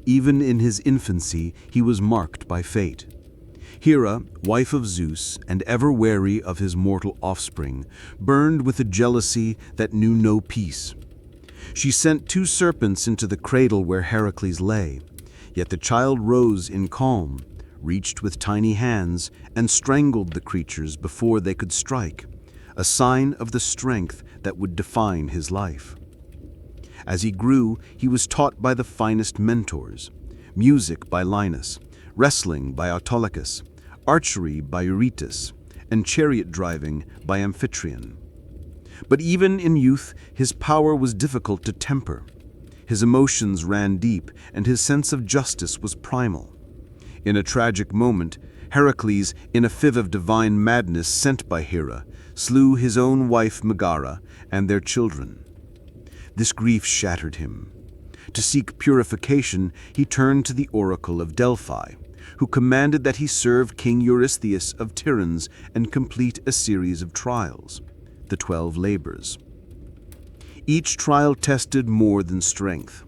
Even in his infancy, he was marked by fate. Hera, wife of Zeus and ever wary of his mortal offspring, burned with a jealousy that knew no peace. She sent 2 serpents into the cradle where Heracles lay, yet the child rose in calm, reached with tiny hands, and strangled the creatures before they could strike, a sign of the strength that would define his life. As he grew, he was taught by the finest mentors: music by Linus, wrestling by Autolycus, archery by Eurytus, and chariot driving by Amphitryon. But even in youth, his power was difficult to temper. His emotions ran deep, and his sense of justice was primal. In a tragic moment, Heracles, in a fit of divine madness sent by Hera, slew his own wife Megara and their children. This grief shattered him. To seek purification, he turned to the oracle of Delphi, who commanded that he serve King Eurystheus of Tiryns and complete a series of trials. the 12 labors. Each trial tested more than strength.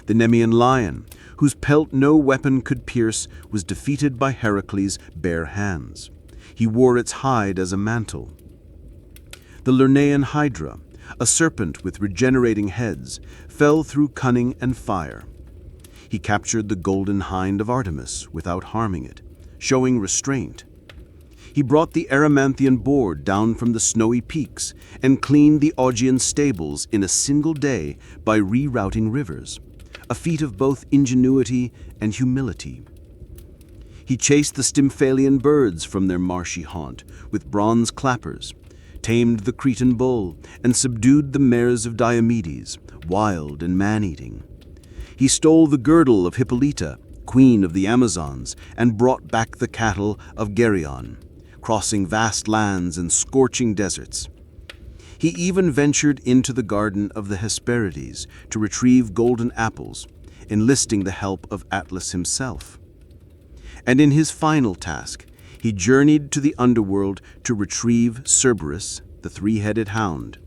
The Nemean lion, whose pelt no weapon could pierce, was defeated by Heracles' bare hands. He wore its hide as a mantle. The Lernaean hydra, a serpent with regenerating heads, fell through cunning and fire. He captured the golden hind of Artemis without harming it, showing restraint. He brought the Erymanthian boar down from the snowy peaks and cleaned the Augean stables in a single day by rerouting rivers, a feat of both ingenuity and humility. He chased the Stymphalian birds from their marshy haunt with bronze clappers, tamed the Cretan bull, and subdued the mares of Diomedes, wild and man-eating. He stole the girdle of Hippolyta, queen of the Amazons, and brought back the cattle of Geryon, crossing vast lands and scorching deserts. He even ventured into the garden of the Hesperides to retrieve golden apples, enlisting the help of Atlas himself. And in his final task, he journeyed to the underworld to retrieve Cerberus, the three-headed hound.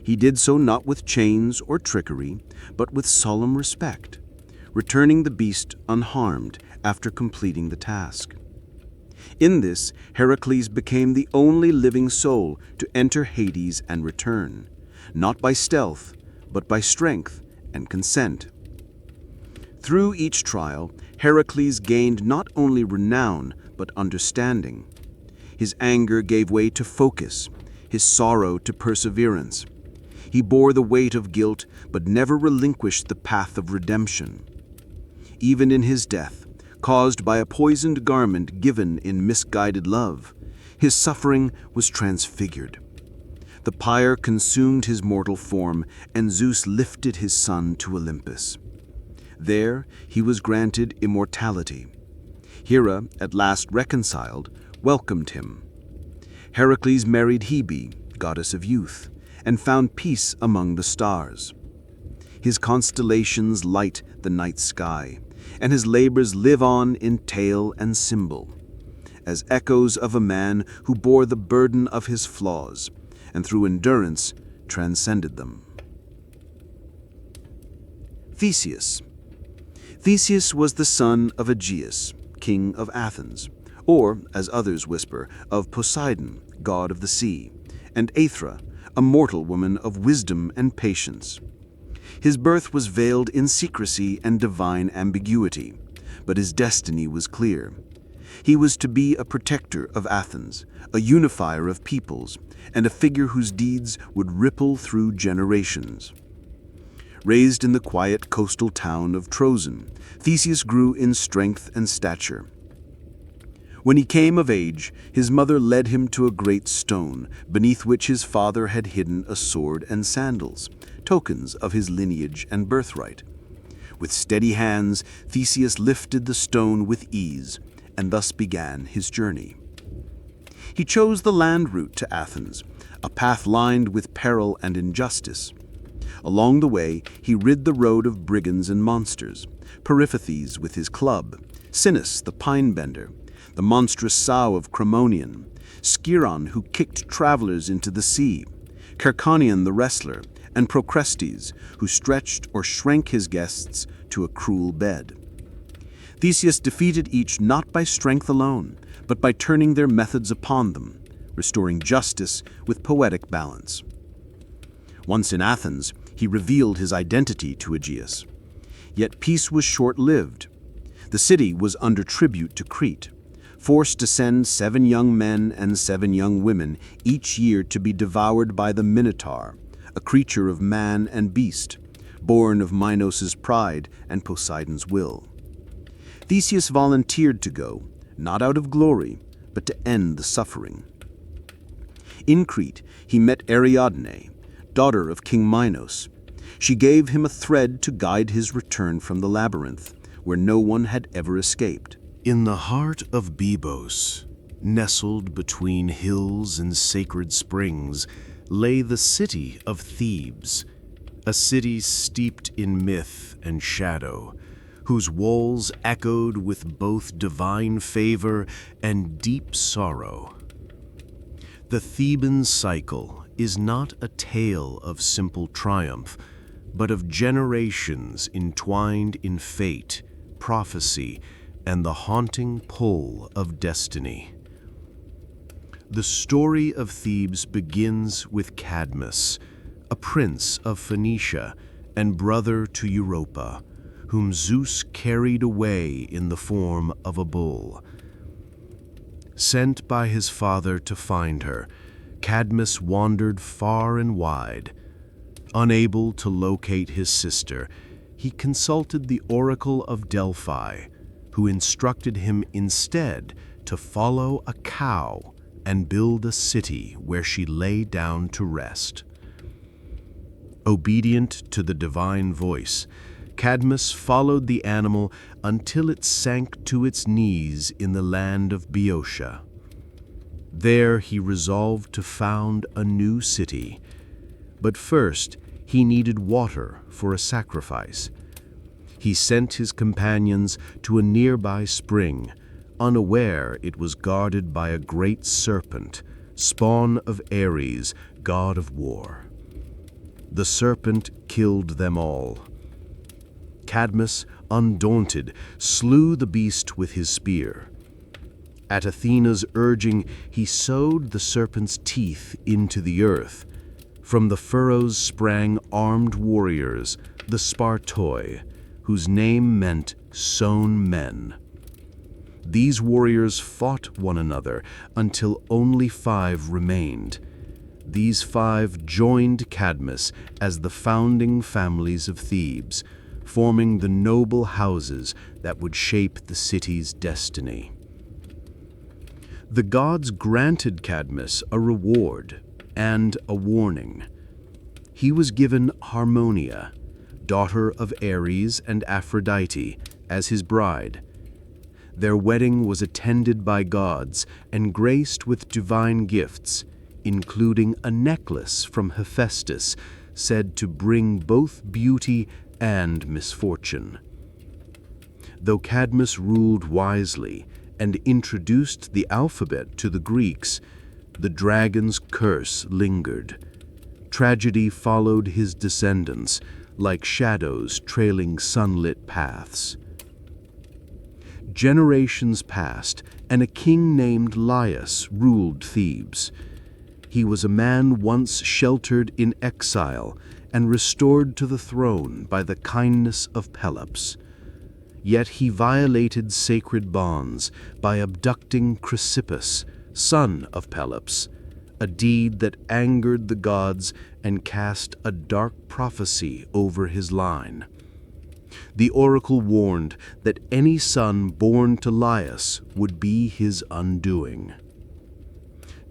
He did so not with chains or trickery, but with solemn respect, returning the beast unharmed after completing the task. In this, Heracles became the only living soul to enter Hades and return, not by stealth, but by strength and consent. Through each trial, Heracles gained not only renown, but understanding. His anger gave way to focus, his sorrow to perseverance. He bore the weight of guilt, but never relinquished the path of redemption. Even in his death, caused by a poisoned garment given in misguided love, his suffering was transfigured. The pyre consumed his mortal form, and Zeus lifted his son to Olympus. There he was granted immortality. Hera, at last reconciled, welcomed him. Heracles married Hebe, goddess of youth, and found peace among the stars. His constellations light the night sky, and his labors live on in tale and symbol, as echoes of a man who bore the burden of his flaws, and through endurance transcended them. Theseus. Theseus was the son of Aegeus, king of Athens, or, as others whisper, of Poseidon, god of the sea, and Aethra, a mortal woman of wisdom and patience. His birth was veiled in secrecy and divine ambiguity, but his destiny was clear. He was to be a protector of Athens, a unifier of peoples, and a figure whose deeds would ripple through generations. Raised in the quiet coastal town of Troezen, Theseus grew in strength and stature. When he came of age, his mother led him to a great stone, beneath which his father had hidden a sword and sandals, tokens of his lineage and birthright. With steady hands, Theseus lifted the stone with ease, and thus began his journey. He chose the land route to Athens, a path lined with peril and injustice. Along the way, he rid the road of brigands and monsters, Periphathes with his club, Sinis the pine-bender, the monstrous sow of Cremonian, Sciron who kicked travelers into the sea, Cerconian the wrestler, and Procrustes who stretched or shrank his guests to a cruel bed. Theseus defeated each not by strength alone, but by turning their methods upon them, restoring justice with poetic balance. Once in Athens, he revealed his identity to Aegeus. Yet peace was short-lived. The city was under tribute to Crete, forced to send 7 young men and 7 young women each year to be devoured by the Minotaur, a creature of man and beast, born of Minos' pride and Poseidon's will. Theseus volunteered to go, not out of glory, but to end the suffering. In Crete, he met Ariadne, daughter of King Minos. She gave him a thread to guide his return from the labyrinth, where no one had ever escaped. In the heart of Bebos, nestled between hills and sacred springs, lay the city of Thebes, a city steeped in myth and shadow, whose walls echoed with both divine favor and deep sorrow. The Theban cycle is not a tale of simple triumph, but of generations entwined in fate, prophecy, and the haunting pull of destiny. The story of Thebes begins with Cadmus, a prince of Phoenicia and brother to Europa, whom Zeus carried away in the form of a bull. Sent by his father to find her, Cadmus wandered far and wide. Unable to locate his sister, he consulted the oracle of Delphi, who instructed him instead to follow a cow and build a city where she lay down to rest. Obedient to the divine voice, Cadmus followed the animal until it sank to its knees in the land of Boeotia. There he resolved to found a new city, but first he needed water for a sacrifice. He sent his companions to a nearby spring, unaware it was guarded by a great serpent, spawn of Ares, god of war. The serpent killed them all. Cadmus, undaunted, slew the beast with his spear. At Athena's urging, he sowed the serpent's teeth into the earth. From the furrows sprang armed warriors, the Spartoi, whose name meant sown men. These warriors fought one another until only 5 remained. These 5 joined Cadmus as the founding families of Thebes, forming the noble houses that would shape the city's destiny. The gods granted Cadmus a reward and a warning. He was given Harmonia, daughter of Ares and Aphrodite, as his bride. Their wedding was attended by gods and graced with divine gifts, including a necklace from Hephaestus said to bring both beauty and misfortune. Though Cadmus ruled wisely and introduced the alphabet to the Greeks, the dragon's curse lingered. Tragedy followed his descendants, like shadows trailing sunlit paths. Generations passed, and a king named Laius ruled Thebes. He was a man once sheltered in exile and restored to the throne by the kindness of Pelops. Yet he violated sacred bonds by abducting Chrysippus, son of Pelops, a deed that angered the gods and cast a dark prophecy over his line. The oracle warned that any son born to Laius would be his undoing.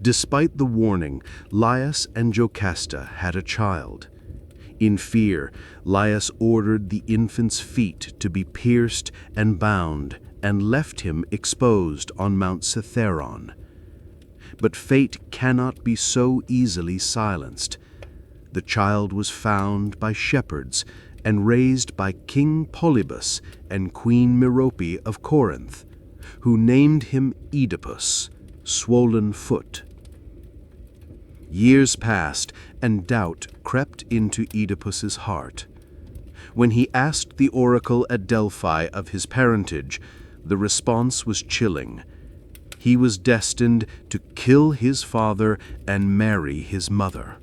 Despite the warning, Laius and Jocasta had a child. In fear, Laius ordered the infant's feet to be pierced and bound and left him exposed on Mount Cithaeron. But fate cannot be so easily silenced. The child was found by shepherds and raised by King Polybus and Queen Merope of Corinth, who named him Oedipus, swollen foot. Years passed, and doubt crept into Oedipus's heart. When he asked the oracle at Delphi of his parentage, the response was chilling. He was destined to kill his father and marry his mother.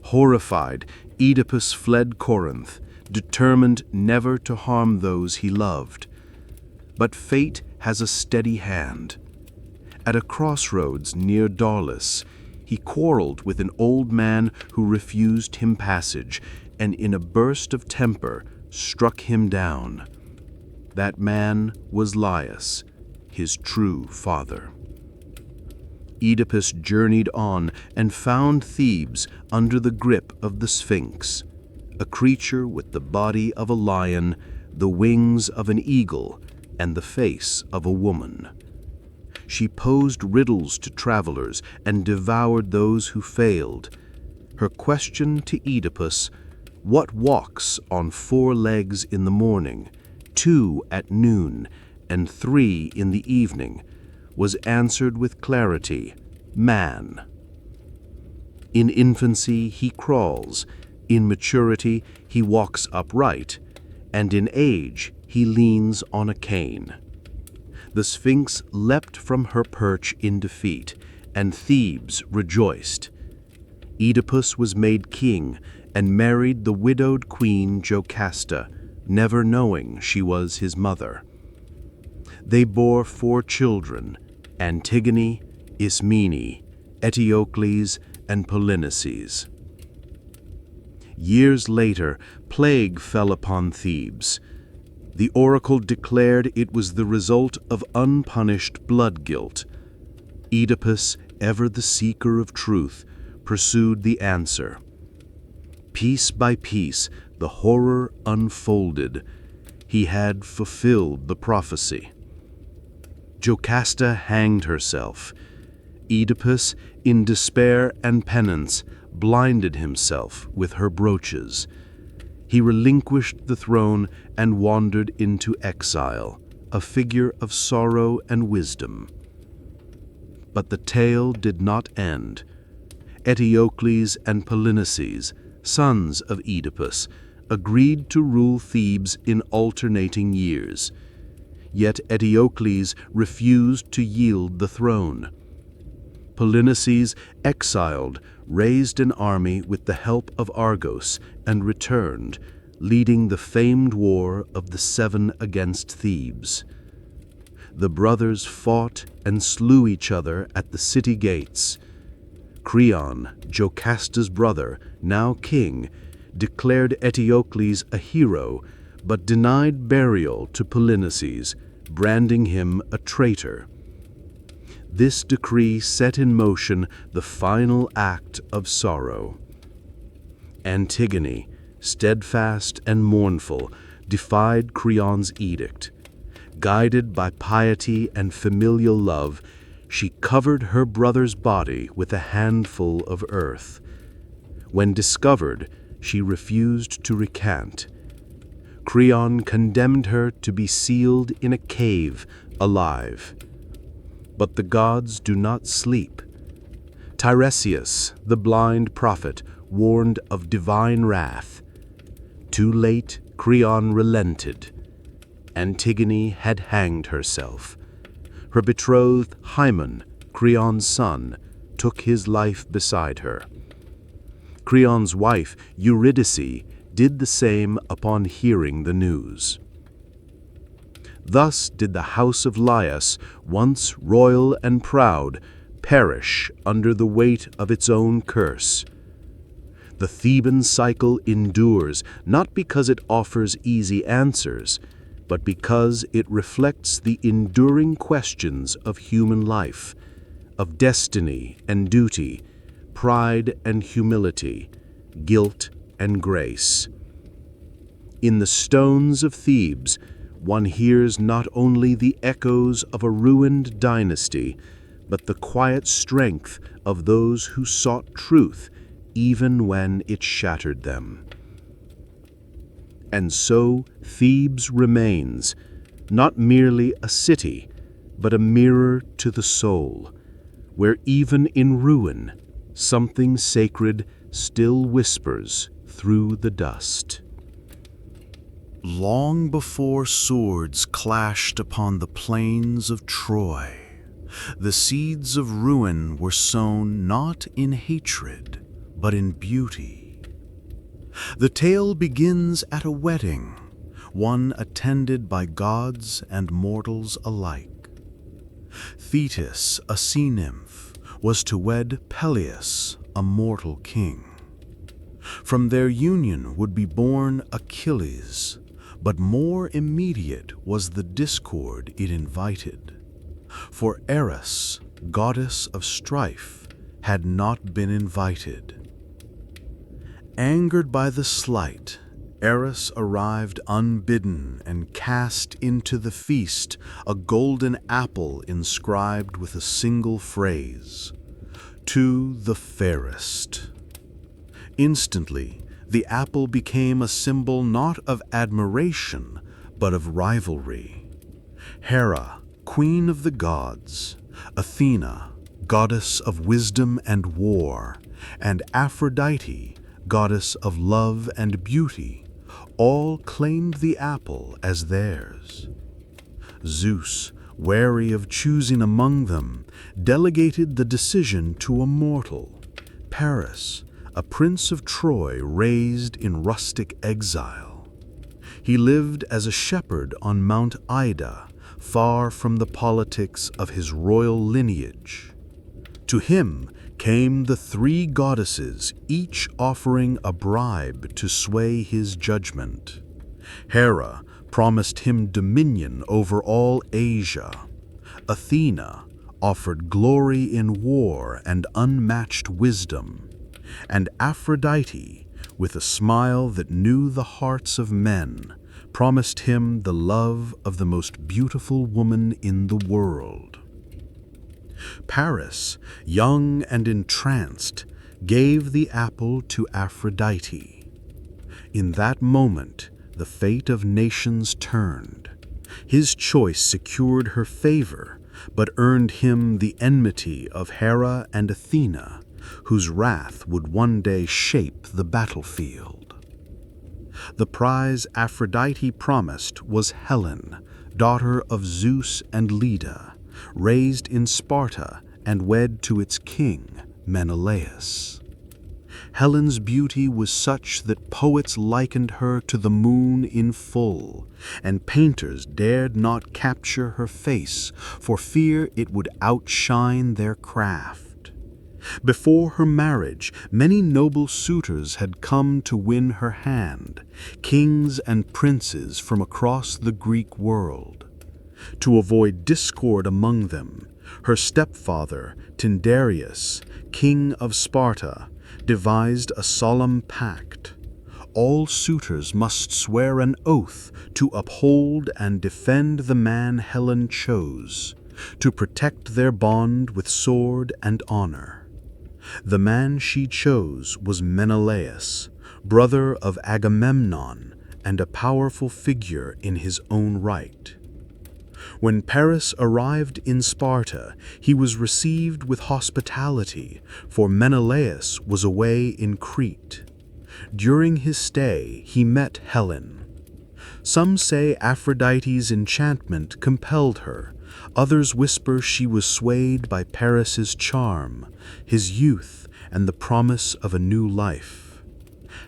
Horrified, Oedipus fled Corinth, determined never to harm those he loved. But fate has a steady hand. At a crossroads near Daulis, he quarreled with an old man who refused him passage, and in a burst of temper struck him down. That man was Laius, his true father. Oedipus journeyed on and found Thebes under the grip of the Sphinx, a creature with the body of a lion, the wings of an eagle, and the face of a woman. She posed riddles to travelers and devoured those who failed. Her question to Oedipus, "What walks on 4 legs in the morning, 2 at noon, and 3 in the evening?" was answered with clarity, man. In infancy he crawls, in maturity he walks upright, and in age he leans on a cane. The Sphinx leapt from her perch in defeat, and Thebes rejoiced. Oedipus was made king and married the widowed queen Jocasta, never knowing she was his mother. They bore 4 children, Antigone, Ismene, Eteocles, and Polynices. Years later, plague fell upon Thebes. The oracle declared it was the result of unpunished blood guilt. Oedipus, ever the seeker of truth, pursued the answer. Piece by piece, the horror unfolded. He had fulfilled the prophecy. Jocasta hanged herself. Oedipus, in despair and penance, blinded himself with her brooches. He relinquished the throne and wandered into exile, a figure of sorrow and wisdom. But the tale did not end. Eteocles and Polynices, sons of Oedipus, agreed to rule Thebes in alternating years. Yet Eteocles refused to yield the throne. Polynices, exiled, raised an army with the help of Argos and returned, leading the famed war of the 7 against Thebes. The brothers fought and slew each other at the city gates. Creon, Jocasta's brother, now king, declared Eteocles a hero, but denied burial to Polynices, branding him a traitor. This decree set in motion the final act of sorrow. Antigone, steadfast and mournful, defied Creon's edict. Guided by piety and familial love, she covered her brother's body with a handful of earth. When discovered, she refused to recant. Creon condemned her to be sealed in a cave, alive. But the gods do not sleep. Tiresias, the blind prophet, warned of divine wrath. Too late, Creon relented. Antigone had hanged herself. Her betrothed Hymen, Creon's son, took his life beside her. Creon's wife, Eurydice, did the same upon hearing the news. Thus did the house of Laius, once royal and proud, perish under the weight of its own curse. The Theban cycle endures not because it offers easy answers, but because it reflects the enduring questions of human life, of destiny and duty, pride and humility, guilt and grace. In the stones of Thebes, one hears not only the echoes of a ruined dynasty, but the quiet strength of those who sought truth even when it shattered them. And so Thebes remains, not merely a city, but a mirror to the soul, where even in ruin, something sacred still whispers through the dust. Long before swords clashed upon the plains of Troy, the seeds of ruin were sown not in hatred, but in beauty. The tale begins at a wedding, one attended by gods and mortals alike. Thetis, a sea nymph, was to wed Peleus, a mortal king. From their union would be born Achilles, but more immediate was the discord it invited. For Eris, goddess of strife, had not been invited. Angered by the slight, Eris arrived unbidden and cast into the feast a golden apple inscribed with a single phrase, "To the fairest." Instantly, the apple became a symbol not of admiration, but of rivalry. Hera, queen of the gods, Athena, goddess of wisdom and war, and Aphrodite, goddess of love and beauty, all claimed the apple as theirs. Zeus, wary of choosing among them, delegated the decision to a mortal, Paris, a prince of Troy raised in rustic exile. He lived as a shepherd on Mount Ida, far from the politics of his royal lineage. To him came the three goddesses, each offering a bribe to sway his judgment. Hera promised him dominion over all Asia. Athena offered glory in war and unmatched wisdom. And Aphrodite, with a smile that knew the hearts of men, promised him the love of the most beautiful woman in the world. Paris, young and entranced, gave the apple to Aphrodite. In that moment, the fate of nations turned. His choice secured her favor, but earned him the enmity of Hera and Athena, whose wrath would one day shape the battlefield. The prize Aphrodite promised was Helen, daughter of Zeus and Leda, raised in Sparta and wed to its king, Menelaus. Helen's beauty was such that poets likened her to the moon in full, and painters dared not capture her face for fear it would outshine their craft. Before her marriage, many noble suitors had come to win her hand, kings and princes from across the Greek world. To avoid discord among them, her stepfather, Tyndareus, king of Sparta, devised a solemn pact. All suitors must swear an oath to uphold and defend the man Helen chose, to protect their bond with sword and honor. The man she chose was Menelaus, brother of Agamemnon, and a powerful figure in his own right. When Paris arrived in Sparta, he was received with hospitality, for Menelaus was away in Crete. During his stay, he met Helen. Some say Aphrodite's enchantment compelled her. Others whisper she was swayed by Paris's charm, his youth, and the promise of a new life.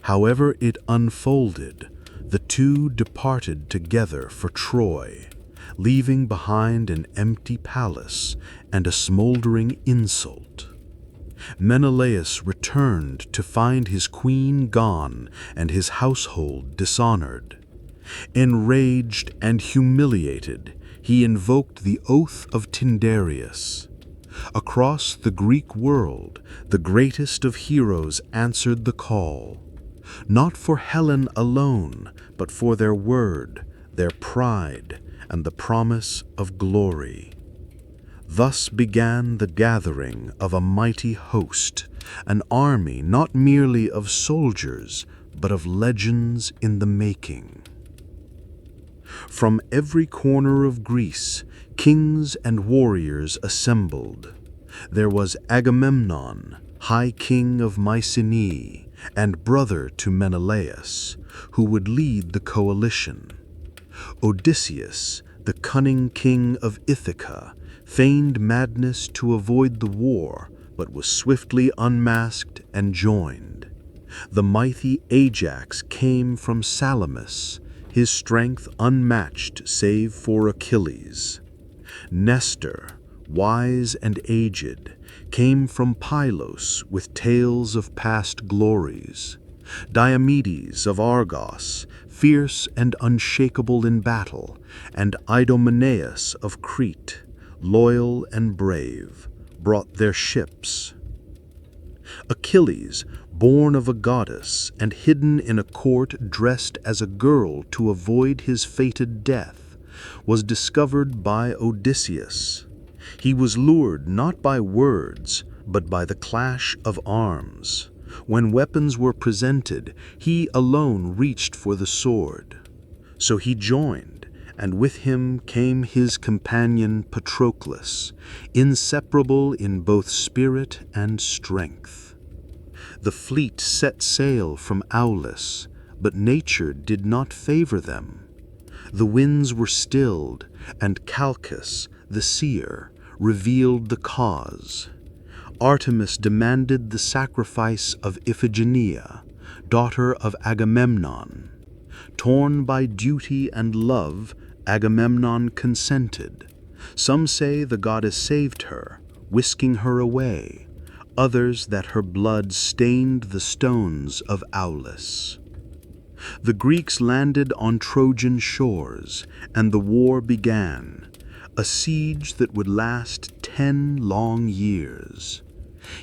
However it unfolded, the two departed together for Troy, leaving behind an empty palace and a smoldering insult. Menelaus returned to find his queen gone and his household dishonored. Enraged and humiliated, he invoked the oath of Tyndareus. Across the Greek world, the greatest of heroes answered the call, not for Helen alone, but for their word, their pride, and the promise of glory. Thus began the gathering of a mighty host, an army not merely of soldiers, but of legends in the making. From every corner of Greece, kings and warriors assembled. There was Agamemnon, High King of Mycenae, and brother to Menelaus, who would lead the coalition. Odysseus, the cunning king of Ithaca, feigned madness to avoid the war, but was swiftly unmasked and joined. The mighty Ajax came from Salamis, his strength unmatched save for Achilles. Nestor, wise and aged, came from Pylos with tales of past glories. Diomedes of Argos, fierce and unshakable in battle, and Idomeneus of Crete, loyal and brave, brought their ships. Achilles, born of a goddess and hidden in a court dressed as a girl to avoid his fated death, was discovered by Odysseus. He was lured not by words, but by the clash of arms. When weapons were presented, he alone reached for the sword. So he joined, and with him came his companion Patroclus, inseparable in both spirit and strength. The fleet set sail from Aulis, but nature did not favor them. The winds were stilled, and Calchas, the seer, revealed the cause. Artemis demanded the sacrifice of Iphigenia, daughter of Agamemnon. Torn by duty and love, Agamemnon consented. Some say the goddess saved her, whisking her away. Others that her blood stained the stones of Aulis. The Greeks landed on Trojan shores, and the war began, a siege that would last 10 long years.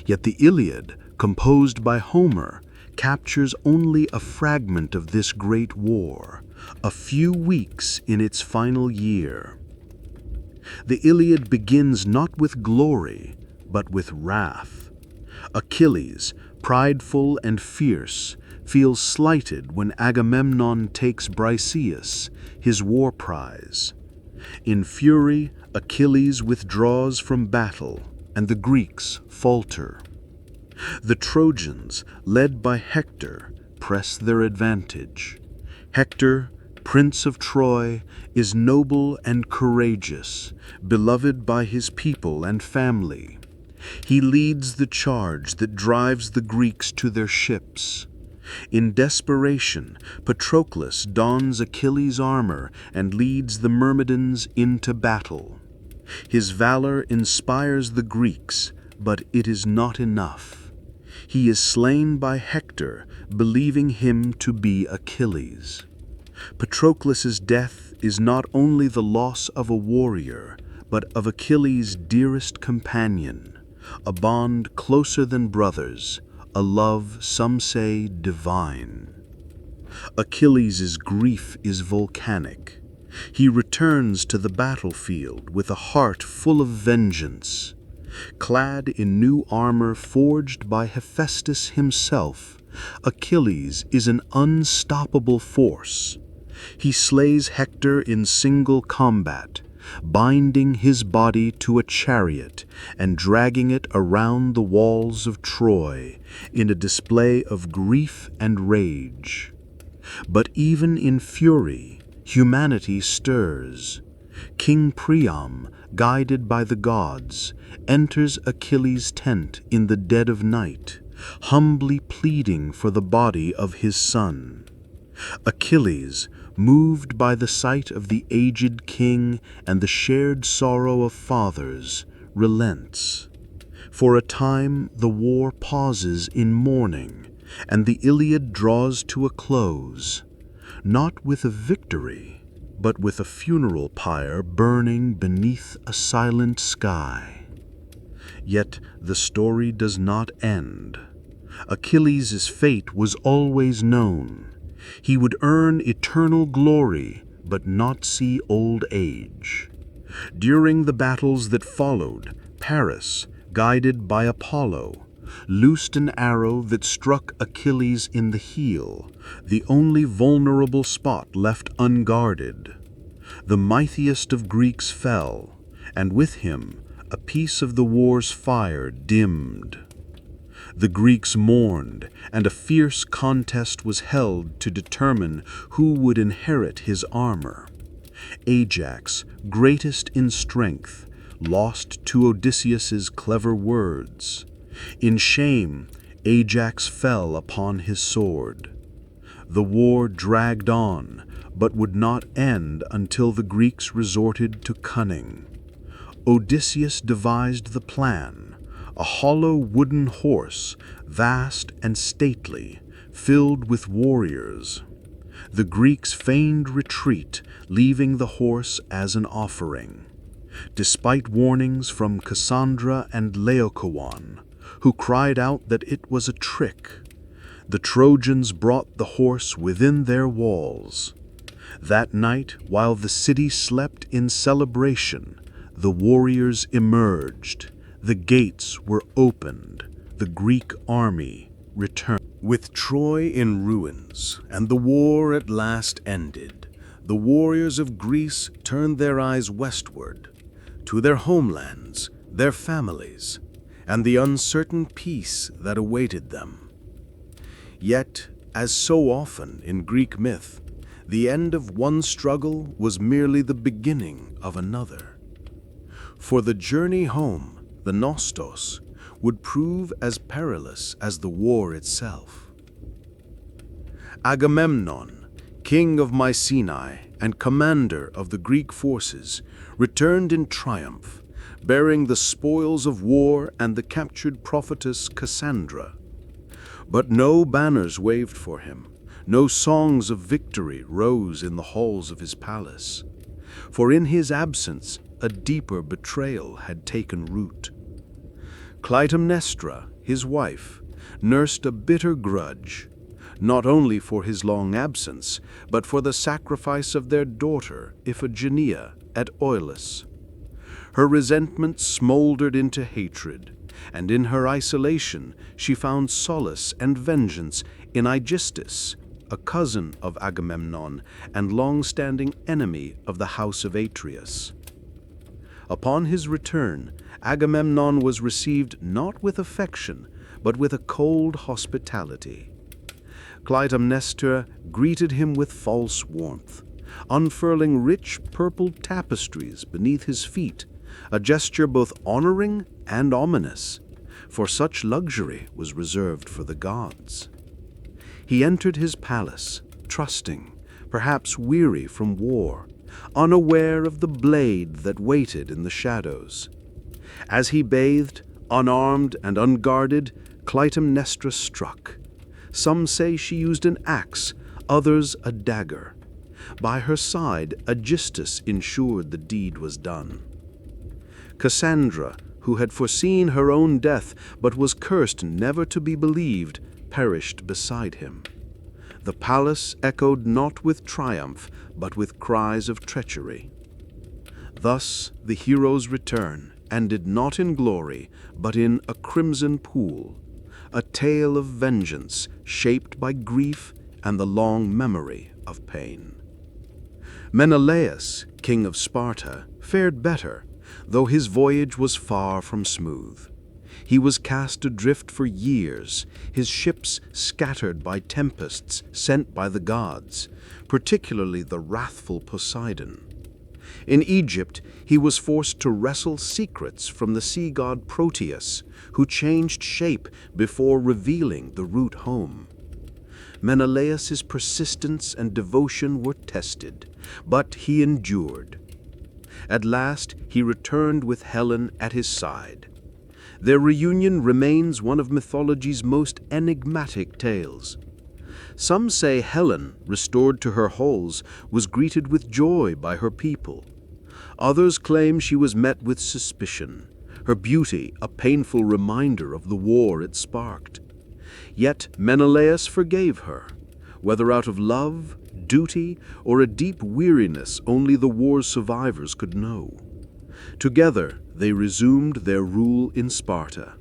Yet the Iliad, composed by Homer, captures only a fragment of this great war, a few weeks in its final year. The Iliad begins not with glory, but with wrath. Achilles, prideful and fierce, feels slighted when Agamemnon takes Briseis, his war prize. In fury, Achilles withdraws from battle, and the Greeks falter. The Trojans, led by Hector, press their advantage. Hector, Prince of Troy, is noble and courageous, beloved by his people and family. He leads the charge that drives the Greeks to their ships. In desperation, Patroclus dons Achilles' armor and leads the Myrmidons into battle. His valor inspires the Greeks, but it is not enough. He is slain by Hector, believing him to be Achilles. Patroclus' death is not only the loss of a warrior, but of Achilles' dearest companion, a bond closer than brothers, a love some say divine. Achilles' grief is volcanic. He returns to the battlefield with a heart full of vengeance. Clad in new armor forged by Hephaestus himself, Achilles is an unstoppable force. He slays Hector in single combat, binding his body to a chariot and dragging it around the walls of Troy in a display of grief and rage. But even in fury, humanity stirs. King Priam, guided by the gods, enters Achilles' tent in the dead of night, humbly pleading for the body of his son. Achilles, moved by the sight of the aged king and the shared sorrow of fathers, relents. For a time the war pauses in mourning, and the Iliad draws to a close, not with a victory, but with a funeral pyre burning beneath a silent sky. Yet the story does not end. Achilles' fate was always known. He would earn eternal glory, but not see old age. During the battles that followed, Paris, guided by Apollo, loosed an arrow that struck Achilles in the heel, the only vulnerable spot left unguarded. The mightiest of Greeks fell, and with him a piece of the war's fire dimmed. The Greeks mourned, and a fierce contest was held to determine who would inherit his armor. Ajax, greatest in strength, lost to Odysseus's clever words. In shame, Ajax fell upon his sword. The war dragged on, but would not end until the Greeks resorted to cunning. Odysseus devised the plan, a hollow wooden horse, vast and stately, filled with warriors. The Greeks feigned retreat, leaving the horse as an offering. Despite warnings from Cassandra and Laocoon, who cried out that it was a trick, the Trojans brought the horse within their walls. That night, while the city slept in celebration, the warriors emerged. The gates were opened. The Greek army returned. With Troy in ruins and the war at last ended, the warriors of Greece turned their eyes westward, to their homelands, their families, and the uncertain peace that awaited them. Yet, as so often in Greek myth, the end of one struggle was merely the beginning of another. For the journey home, the nostos, would prove as perilous as the war itself. Agamemnon, king of Mycenae and commander of the Greek forces, returned in triumph, bearing the spoils of war and the captured prophetess Cassandra. But no banners waved for him, no songs of victory rose in the halls of his palace. For in his absence, a deeper betrayal had taken root. Clytemnestra, his wife, nursed a bitter grudge, not only for his long absence, but for the sacrifice of their daughter, Iphigenia, at Oileus. Her resentment smoldered into hatred, and in her isolation she found solace and vengeance in Aegisthus, a cousin of Agamemnon and long-standing enemy of the house of Atreus. Upon his return, Agamemnon was received not with affection, but with a cold hospitality. Clytemnestra greeted him with false warmth, unfurling rich purple tapestries beneath his feet, a gesture both honoring and ominous, for such luxury was reserved for the gods. He entered his palace, trusting, perhaps weary from war, unaware of the blade that waited in the shadows. As he bathed, unarmed and unguarded, Clytemnestra struck. Some say she used an axe, others a dagger. By her side, Aegisthus ensured the deed was done. Cassandra, who had foreseen her own death but was cursed never to be believed, perished beside him. The palace echoed not with triumph, but with cries of treachery. Thus the heroes return, ended not in glory, but in a crimson pool, a tale of vengeance shaped by grief and the long memory of pain. Menelaus, king of Sparta, fared better, though his voyage was far from smooth. He was cast adrift for years, his ships scattered by tempests sent by the gods, particularly the wrathful Poseidon. In Egypt, he was forced to wrestle secrets from the sea god Proteus, who changed shape before revealing the route home. Menelaus's persistence and devotion were tested, but he endured. At last, he returned with Helen at his side. Their reunion remains one of mythology's most enigmatic tales. Some say Helen, restored to her halls, was greeted with joy by her people. Others claim she was met with suspicion, her beauty a painful reminder of the war it sparked. Yet Menelaus forgave her, whether out of love, duty, or a deep weariness only the war's survivors could know. Together, they resumed their rule in Sparta.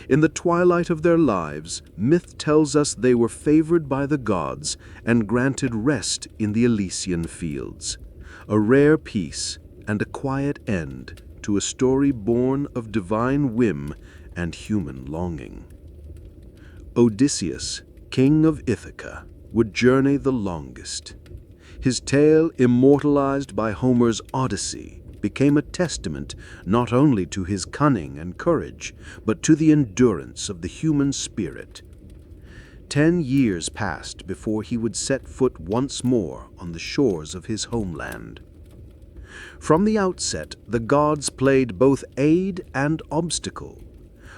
In the twilight of their lives, myth tells us they were favored by the gods and granted rest in the Elysian fields, a rare peace and a quiet end to a story born of divine whim and human longing. Odysseus, king of Ithaca, would journey the longest. His tale, immortalized by Homer's Odyssey, became a testament not only to his cunning and courage, but to the endurance of the human spirit. 10 years passed before he would set foot once more on the shores of his homeland. From the outset, the gods played both aid and obstacle.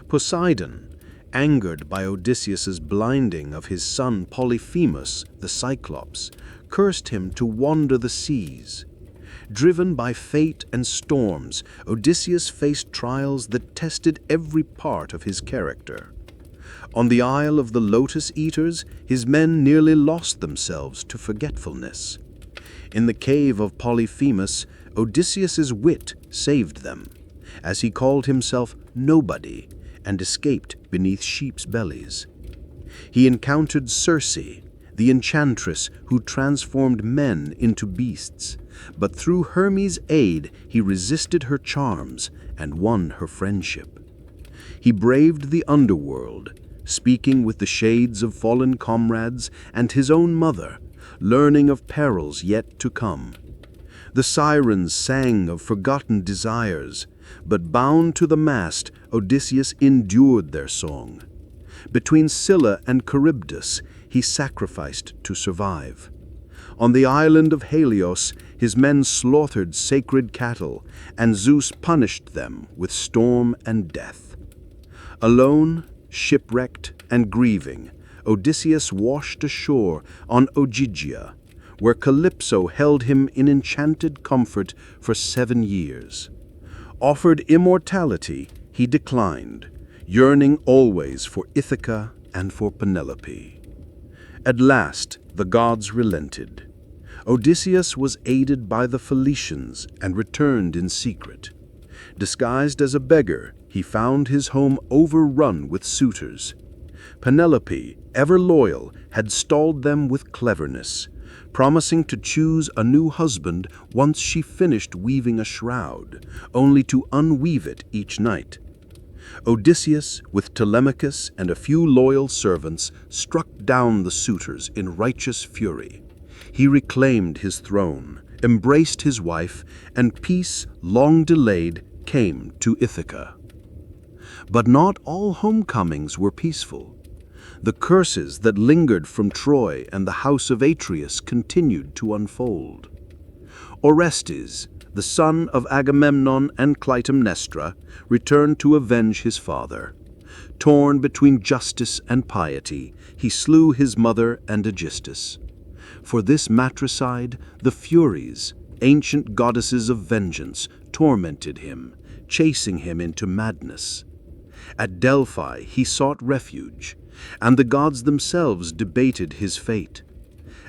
Poseidon, angered by Odysseus's blinding of his son Polyphemus, the Cyclops, cursed him to wander the seas. Driven by fate and storms, Odysseus faced trials that tested every part of his character. On the Isle of the Lotus Eaters, his men nearly lost themselves to forgetfulness. In the cave of Polyphemus, Odysseus's wit saved them, as he called himself nobody and escaped beneath sheep's bellies. He encountered Circe, the enchantress who transformed men into beasts, but through Hermes' aid he resisted her charms and won her friendship. He braved the underworld, speaking with the shades of fallen comrades and his own mother, learning of perils yet to come. The sirens sang of forgotten desires, but bound to the mast, Odysseus endured their song. Between Scylla and Charybdis, he sacrificed to survive. On the island of Helios, his men slaughtered sacred cattle, and Zeus punished them with storm and death. Alone, shipwrecked, and grieving, Odysseus washed ashore on Ogygia, where Calypso held him in enchanted comfort for 7 years. Offered immortality, he declined, yearning always for Ithaca and for Penelope. At last, the gods relented. Odysseus was aided by the Phoenicians and returned in secret. Disguised as a beggar, he found his home overrun with suitors. Penelope, ever loyal, had stalled them with cleverness, promising to choose a new husband once she finished weaving a shroud, only to unweave it each night. Odysseus, with Telemachus and a few loyal servants, struck down the suitors in righteous fury. He reclaimed his throne, embraced his wife, and peace, long delayed, came to Ithaca. But not all homecomings were peaceful. The curses that lingered from Troy and the house of Atreus continued to unfold. Orestes, the son of Agamemnon and Clytemnestra, returned to avenge his father. Torn between justice and piety, he slew his mother and Aegisthus. For this matricide, the Furies, ancient goddesses of vengeance, tormented him, chasing him into madness. At Delphi he sought refuge, and the gods themselves debated his fate.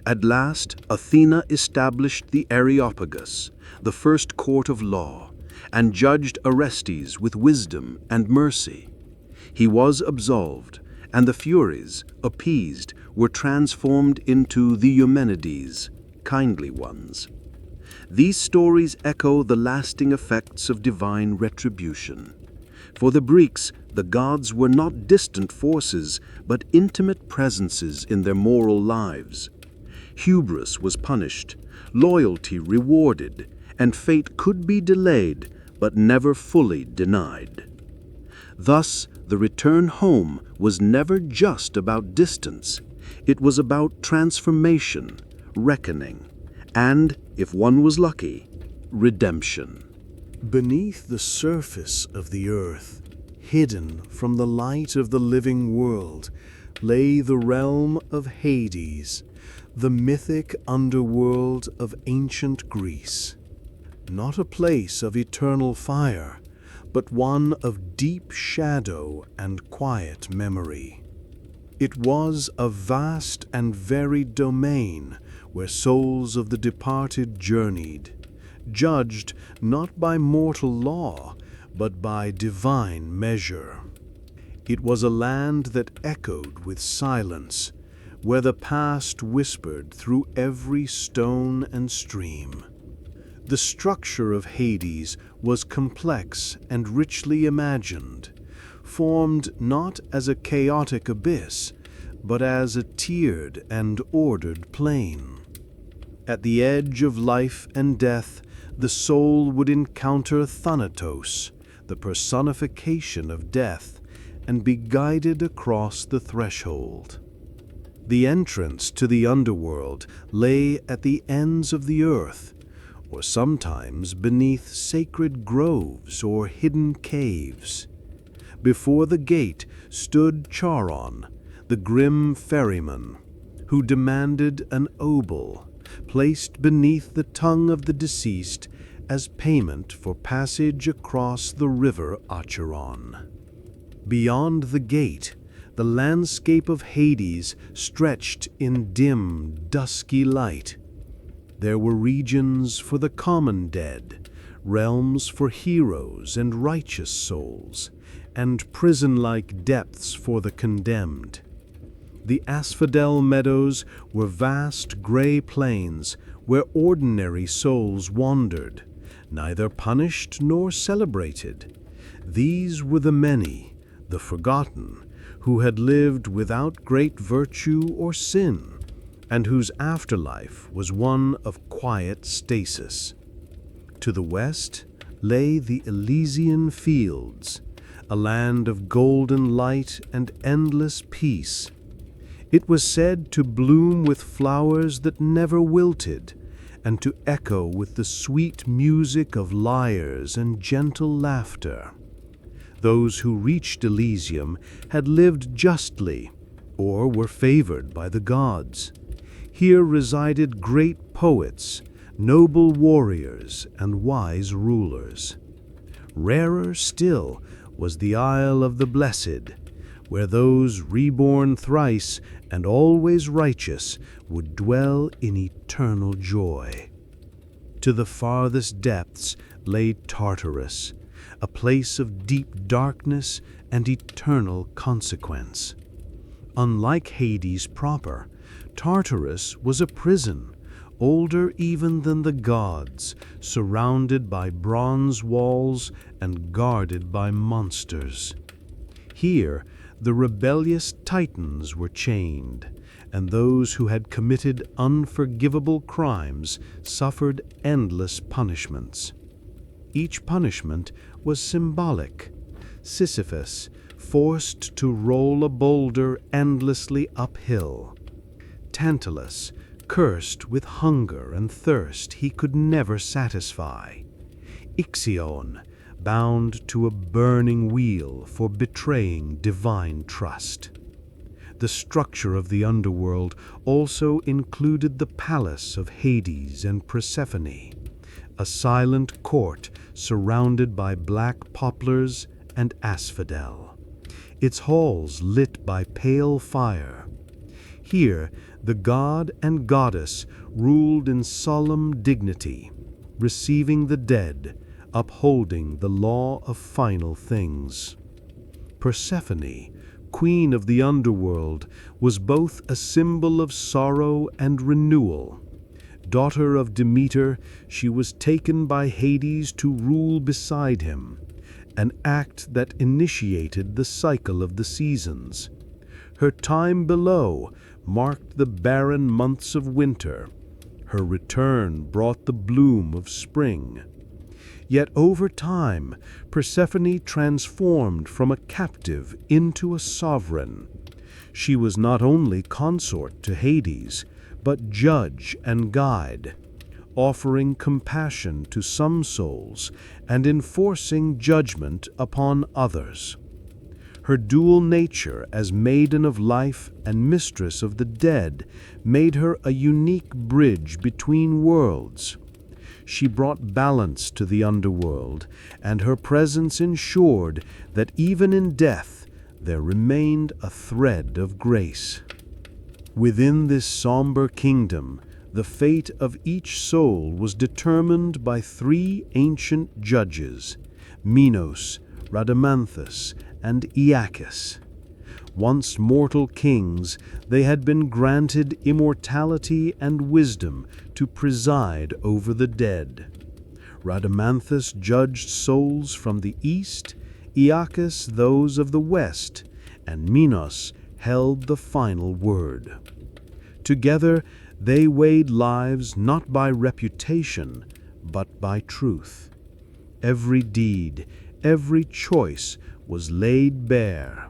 At last, Athena established the Areopagus, the first court of law, and judged Orestes with wisdom and mercy. He was absolved, and the Furies, appeased, were transformed into the Eumenides, kindly ones. These stories echo the lasting effects of divine retribution. For the Greeks, the gods were not distant forces, but intimate presences in their moral lives. Hubris was punished, loyalty rewarded, and fate could be delayed, but never fully denied. Thus, the return home was never just about distance. It was about transformation, reckoning, and, if one was lucky, redemption. Beneath the surface of the earth, hidden from the light of the living world, lay the realm of Hades, the mythic underworld of ancient Greece. Not a place of eternal fire, but one of deep shadow and quiet memory. It was a vast and varied domain where souls of the departed journeyed, judged not by mortal law, but by divine measure. It was a land that echoed with silence, where the past whispered through every stone and stream. The structure of Hades was complex and richly imagined, formed not as a chaotic abyss, but as a tiered and ordered plane. At the edge of life and death, the soul would encounter Thanatos, the personification of death, and be guided across the threshold. The entrance to the underworld lay at the ends of the earth, or sometimes beneath sacred groves or hidden caves. Before the gate stood Charon, the grim ferryman, who demanded an obol, placed beneath the tongue of the deceased as payment for passage across the river Acheron. Beyond the gate, the landscape of Hades stretched in dim, dusky light. There were regions for the common dead, realms for heroes and righteous souls, and prison-like depths for the condemned. The asphodel meadows were vast gray plains where ordinary souls wandered, neither punished nor celebrated. These were the many, the forgotten, who had lived without great virtue or sin, and whose afterlife was one of quiet stasis. To the west lay the Elysian fields, a land of golden light and endless peace. It was said to bloom with flowers that never wilted, and to echo with the sweet music of lyres and gentle laughter. Those who reached Elysium had lived justly, or were favored by the gods. Here resided great poets, noble warriors, and wise rulers. Rarer still was the Isle of the Blessed, where those reborn thrice and always righteous would dwell in eternal joy. To the farthest depths lay Tartarus, a place of deep darkness and eternal consequence. Unlike Hades proper, Tartarus was a prison, older even than the gods, surrounded by bronze walls and guarded by monsters. Here, the rebellious Titans were chained, and those who had committed unforgivable crimes suffered endless punishments. Each punishment was symbolic. Sisyphus, forced to roll a boulder endlessly uphill. Tantalus, cursed with hunger and thirst he could never satisfy. Ixion, bound to a burning wheel for betraying divine trust. The structure of the underworld also included the palace of Hades and Persephone, a silent court surrounded by black poplars and asphodel, its halls lit by pale fire. Here, the god and goddess ruled in solemn dignity, receiving the dead, upholding the law of final things. Persephone, queen of the underworld, was both a symbol of sorrow and renewal. Daughter of Demeter, she was taken by Hades to rule beside him, an act that initiated the cycle of the seasons. Her time below marked the barren months of winter. Her return brought the bloom of spring. Yet over time, Persephone transformed from a captive into a sovereign. She was not only consort to Hades, but judge and guide, offering compassion to some souls and enforcing judgment upon others. Her dual nature as maiden of life and mistress of the dead made her a unique bridge between worlds. She brought balance to the underworld, and her presence ensured that even in death there remained a thread of grace. Within this somber kingdom, the fate of each soul was determined by three ancient judges, Minos, Rhadamanthus, and Aeacus. Once mortal kings, they had been granted immortality and wisdom to preside over the dead. Rhadamanthus judged souls from the east, Aeacus those of the west, and Minos held the final word. Together, they weighed lives not by reputation, but by truth. Every deed, every choice was laid bare.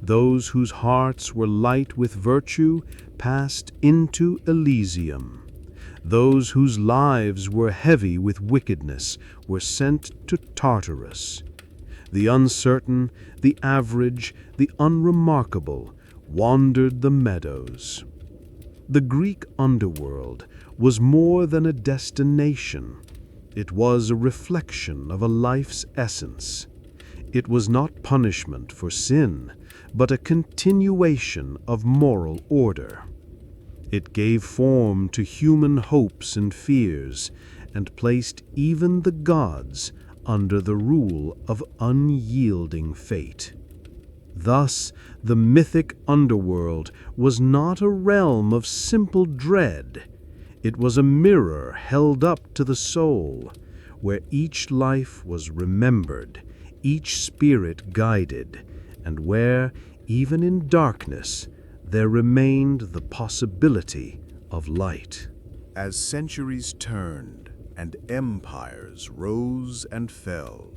Those whose hearts were light with virtue passed into Elysium. Those whose lives were heavy with wickedness were sent to Tartarus. The uncertain, the average, the unremarkable wandered the meadows. The Greek underworld was more than a destination. It was a reflection of a life's essence. It was not punishment for sin, but a continuation of moral order. It gave form to human hopes and fears, and placed even the gods under the rule of unyielding fate. Thus, the mythic underworld was not a realm of simple dread. It was a mirror held up to the soul, where each life was remembered, each spirit guided, and where, even in darkness, there remained the possibility of light. As centuries turned and empires rose and fell,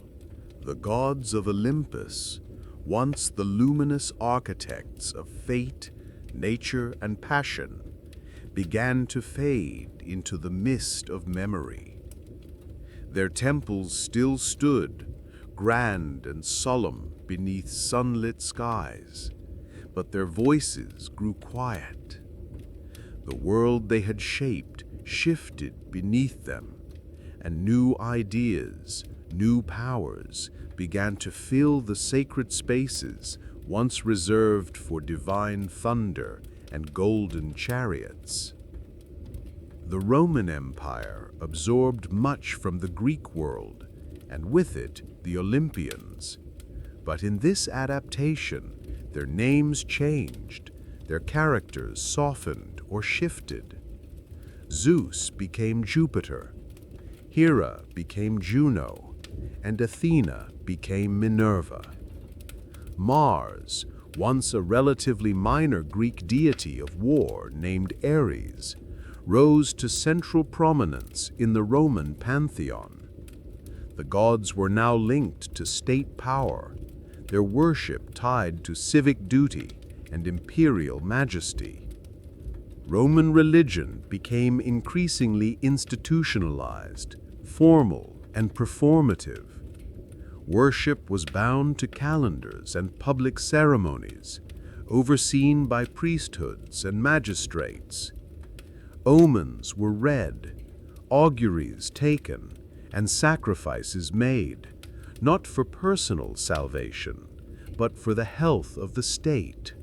the gods of Olympus, once the luminous architects of fate, nature, and passion, began to fade into the mist of memory. Their temples still stood, grand and solemn beneath sunlit skies, but their voices grew quiet. The world they had shaped shifted beneath them, and new ideas, new powers began to fill the sacred spaces once reserved for divine thunder and golden chariots. The Roman Empire absorbed much from the Greek world, and with it the Olympians. But in this adaptation, their names changed, their characters softened or shifted. Zeus became Jupiter, Hera became Juno, and Athena became Minerva. Mars, once a relatively minor Greek deity of war named Ares, rose to central prominence in the Roman pantheon. The gods were now linked to state power, their worship tied to civic duty and imperial majesty. Roman religion became increasingly institutionalized, formal, and performative. Worship was bound to calendars and public ceremonies, overseen by priesthoods and magistrates. Omens were read, auguries taken, and sacrifices made, not for personal salvation, but for the health of the state.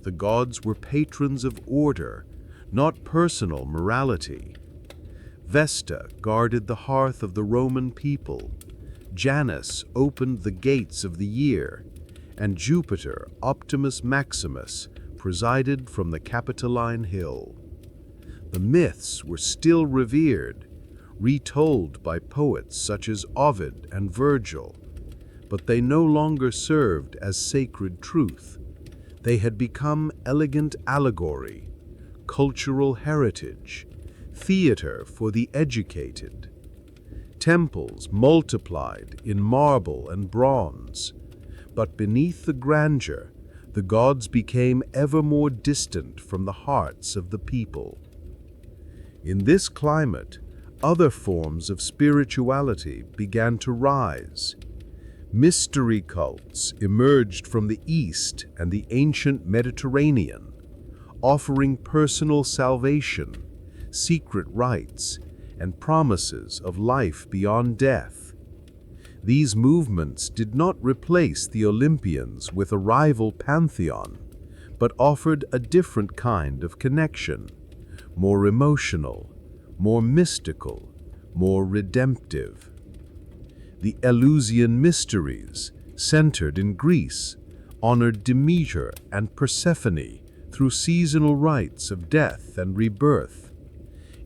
The gods were patrons of order, not personal morality. Vesta guarded the hearth of the Roman people, Janus opened the gates of the year, and Jupiter, Optimus Maximus, presided from the Capitoline Hill. The myths were still revered, retold by poets such as Ovid and Virgil, but they no longer served as sacred truth. They had become elegant allegory, cultural heritage, theater for the educated. Temples multiplied in marble and bronze, but beneath the grandeur, the gods became ever more distant from the hearts of the people. In this climate, other forms of spirituality began to rise. Mystery cults emerged from the East and the ancient Mediterranean, offering personal salvation, secret rites, and promises of life beyond death. These movements did not replace the Olympians with a rival pantheon, but offered a different kind of connection, more emotional, more mystical, more redemptive. The Eleusinian mysteries, centered in Greece, honored Demeter and Persephone through seasonal rites of death and rebirth.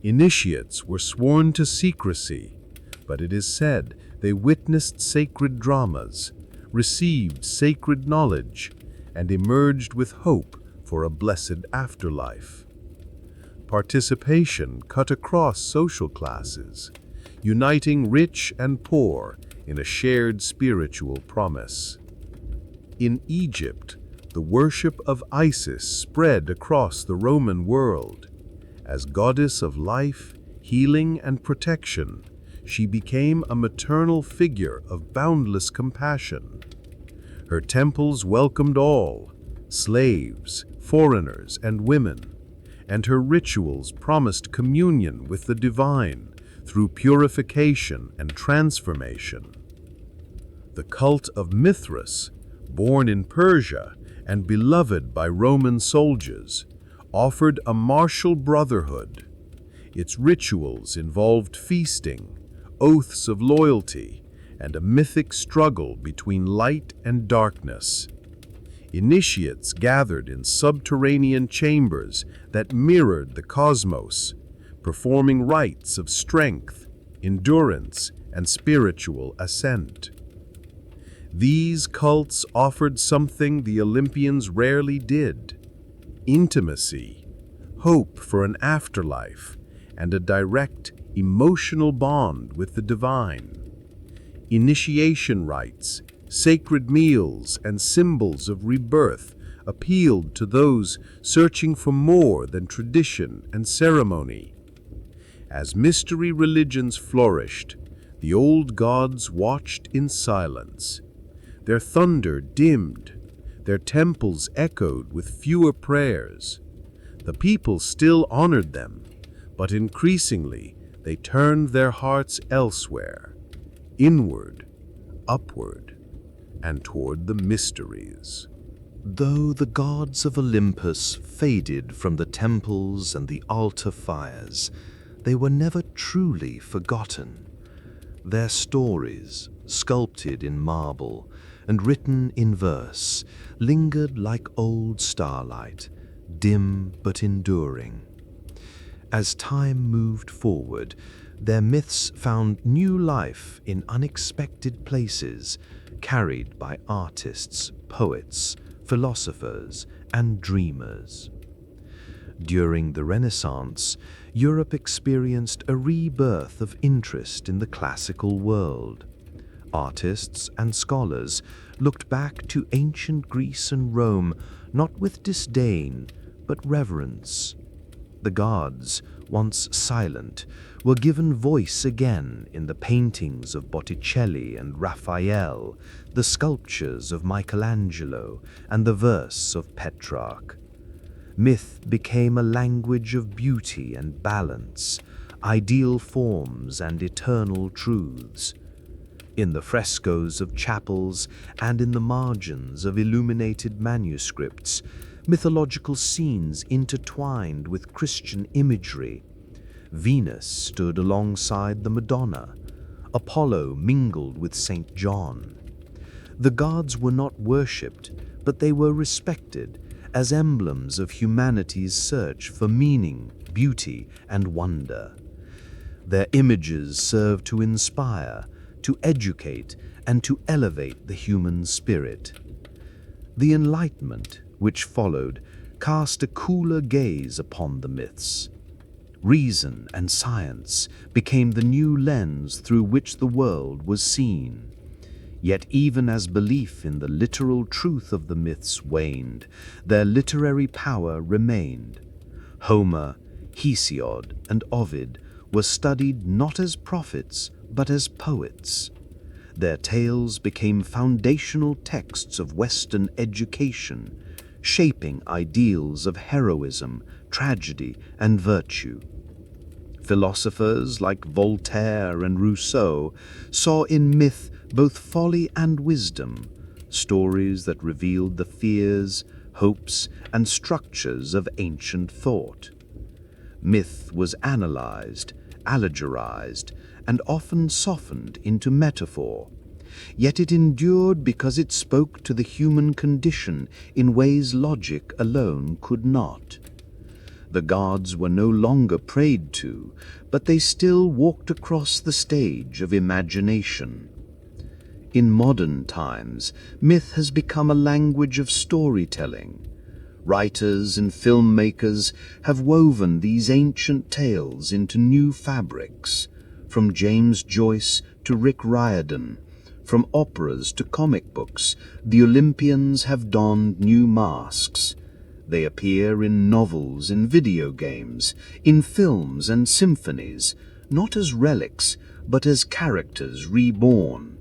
Initiates were sworn to secrecy, but it is said they witnessed sacred dramas, received sacred knowledge, and emerged with hope for a blessed afterlife. Participation cut across social classes, uniting rich and poor in a shared spiritual promise. In Egypt, the worship of Isis spread across the Roman world. As goddess of life, healing, and protection, she became a maternal figure of boundless compassion. Her temples welcomed all, slaves, foreigners, and women, and her rituals promised communion with the divine through purification and transformation. The cult of Mithras, born in Persia and beloved by Roman soldiers, offered a martial brotherhood. Its rituals involved feasting, oaths of loyalty, and a mythic struggle between light and darkness. Initiates gathered in subterranean chambers that mirrored the cosmos, performing rites of strength, endurance, and spiritual ascent. These cults offered something the Olympians rarely did: intimacy, hope for an afterlife, and a direct emotional bond with the divine. Initiation rites, sacred meals, and symbols of rebirth appealed to those searching for more than tradition and ceremony. As mystery religions flourished, the old gods watched in silence. Their thunder dimmed, their temples echoed with fewer prayers. The people still honored them, but increasingly they turned their hearts elsewhere, inward, upward, and toward the mysteries. Though the gods of Olympus faded from the temples and the altar fires, they were never truly forgotten. Their stories, sculpted in marble and written in verse, lingered like old starlight, dim but enduring. As time moved forward, their myths found new life in unexpected places, carried by artists, poets, philosophers, and dreamers. During the Renaissance, Europe experienced a rebirth of interest in the classical world. Artists and scholars looked back to ancient Greece and Rome not with disdain, but reverence. The gods, once silent, were given voice again in the paintings of Botticelli and Raphael, the sculptures of Michelangelo, and the verse of Petrarch. Myth became a language of beauty and balance, ideal forms and eternal truths. In the frescoes of chapels and in the margins of illuminated manuscripts, mythological scenes intertwined with Christian imagery. Venus stood alongside the Madonna. Apollo mingled with Saint John. The gods were not worshipped, but they were respected as emblems of humanity's search for meaning, beauty, and wonder. Their images served to inspire, to educate, and to elevate the human spirit. The Enlightenment, which followed, cast a cooler gaze upon the myths. Reason and science became the new lens through which the world was seen. Yet even as belief in the literal truth of the myths waned, their literary power remained. Homer, Hesiod, and Ovid were studied not as prophets, but as poets. Their tales became foundational texts of Western education, shaping ideals of heroism, tragedy, and virtue. Philosophers like Voltaire and Rousseau saw in myth both folly and wisdom, stories that revealed the fears, hopes, and structures of ancient thought. Myth was analyzed, allegorized, and often softened into metaphor. Yet it endured because it spoke to the human condition in ways logic alone could not. The gods were no longer prayed to, but they still walked across the stage of imagination. In modern times, myth has become a language of storytelling. Writers and filmmakers have woven these ancient tales into new fabrics. From James Joyce to Rick Riordan, from operas to comic books, the Olympians have donned new masks. They appear in novels and video games, in films and symphonies, not as relics, but as characters reborn.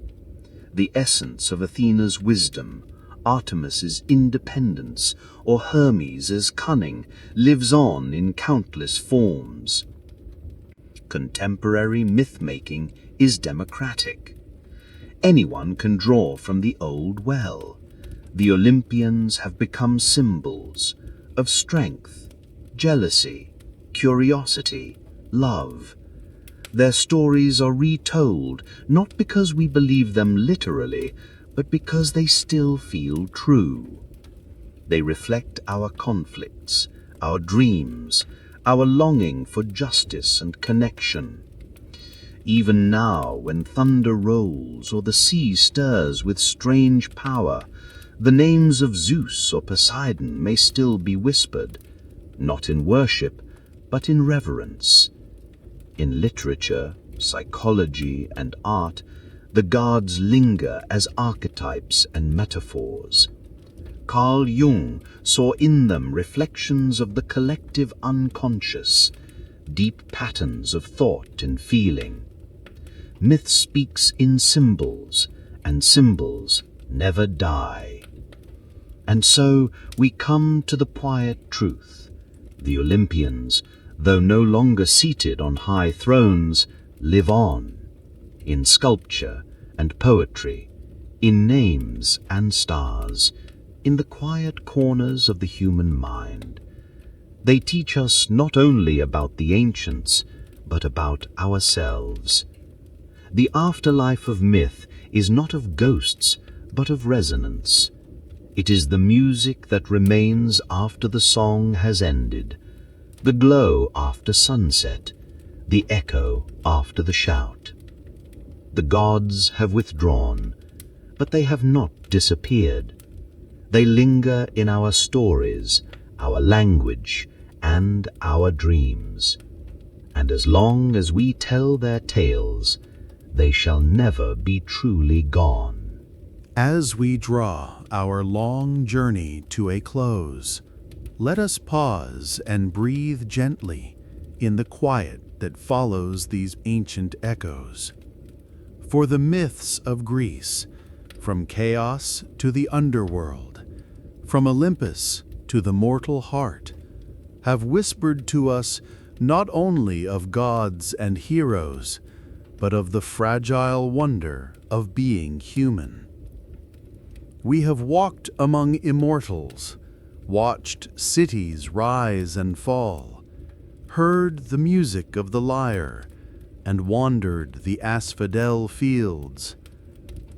The essence of Athena's wisdom, Artemis's independence, or Hermes' cunning lives on in countless forms. Contemporary myth-making is democratic. Anyone can draw from the old well. The Olympians have become symbols of strength, jealousy, curiosity, love. Their stories are retold not because we believe them literally, but because they still feel true. They reflect our conflicts, our dreams, our longing for justice and connection. Even now, when thunder rolls or the sea stirs with strange power, the names of Zeus or Poseidon may still be whispered, not in worship, but in reverence. In literature, psychology, and art, the gods linger as archetypes and metaphors. Carl Jung saw in them reflections of the collective unconscious, deep patterns of thought and feeling. Myth speaks in symbols, and symbols never die. And so we come to the quiet truth. The Olympians, though no longer seated on high thrones, live on, in sculpture and poetry, in names and stars, in the quiet corners of the human mind. They teach us not only about the ancients, but about ourselves. The afterlife of myth is not of ghosts, but of resonance. It is the music that remains after the song has ended, the glow after sunset, the echo after the shout. The gods have withdrawn, but they have not disappeared. They linger in our stories, our language, and our dreams. And as long as we tell their tales, they shall never be truly gone. As we draw our long journey to a close, let us pause and breathe gently in the quiet that follows these ancient echoes. For the myths of Greece, from chaos to the underworld, from Olympus to the mortal heart, have whispered to us not only of gods and heroes, but of the fragile wonder of being human. We have walked among immortals, watched cities rise and fall, heard the music of the lyre, and wandered the asphodel fields.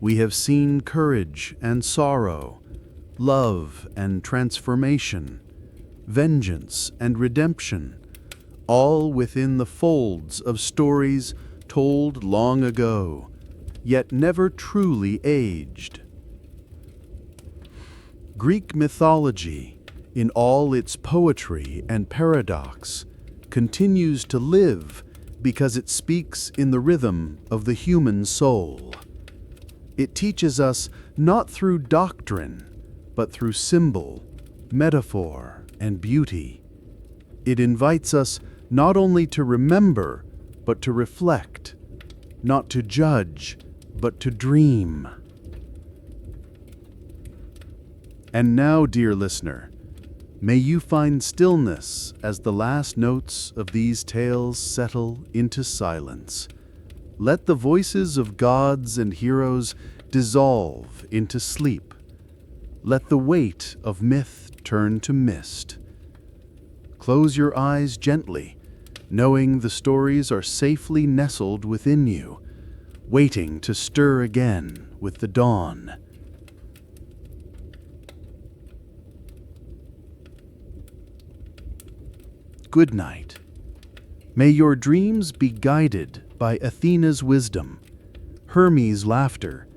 We have seen courage and sorrow, love and transformation, vengeance and redemption, all within the folds of stories told long ago, yet never truly aged. Greek mythology, in all its poetry and paradox, continues to live because it speaks in the rhythm of the human soul. It teaches us not through doctrine, but through symbol, metaphor, and beauty. It invites us not only to remember, but to reflect, not to judge, but to dream. And now, dear listener, may you find stillness as the last notes of these tales settle into silence. Let the voices of gods and heroes dissolve into sleep. Let the weight of myth turn to mist. Close your eyes gently, knowing the stories are safely nestled within you, waiting to stir again with the dawn. Good night. May your dreams be guided by Athena's wisdom, Hermes' laughter,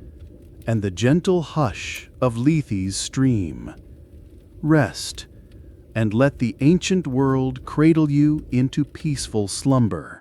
and the gentle hush of Lethe's stream. Rest, and let the ancient world cradle you into peaceful slumber.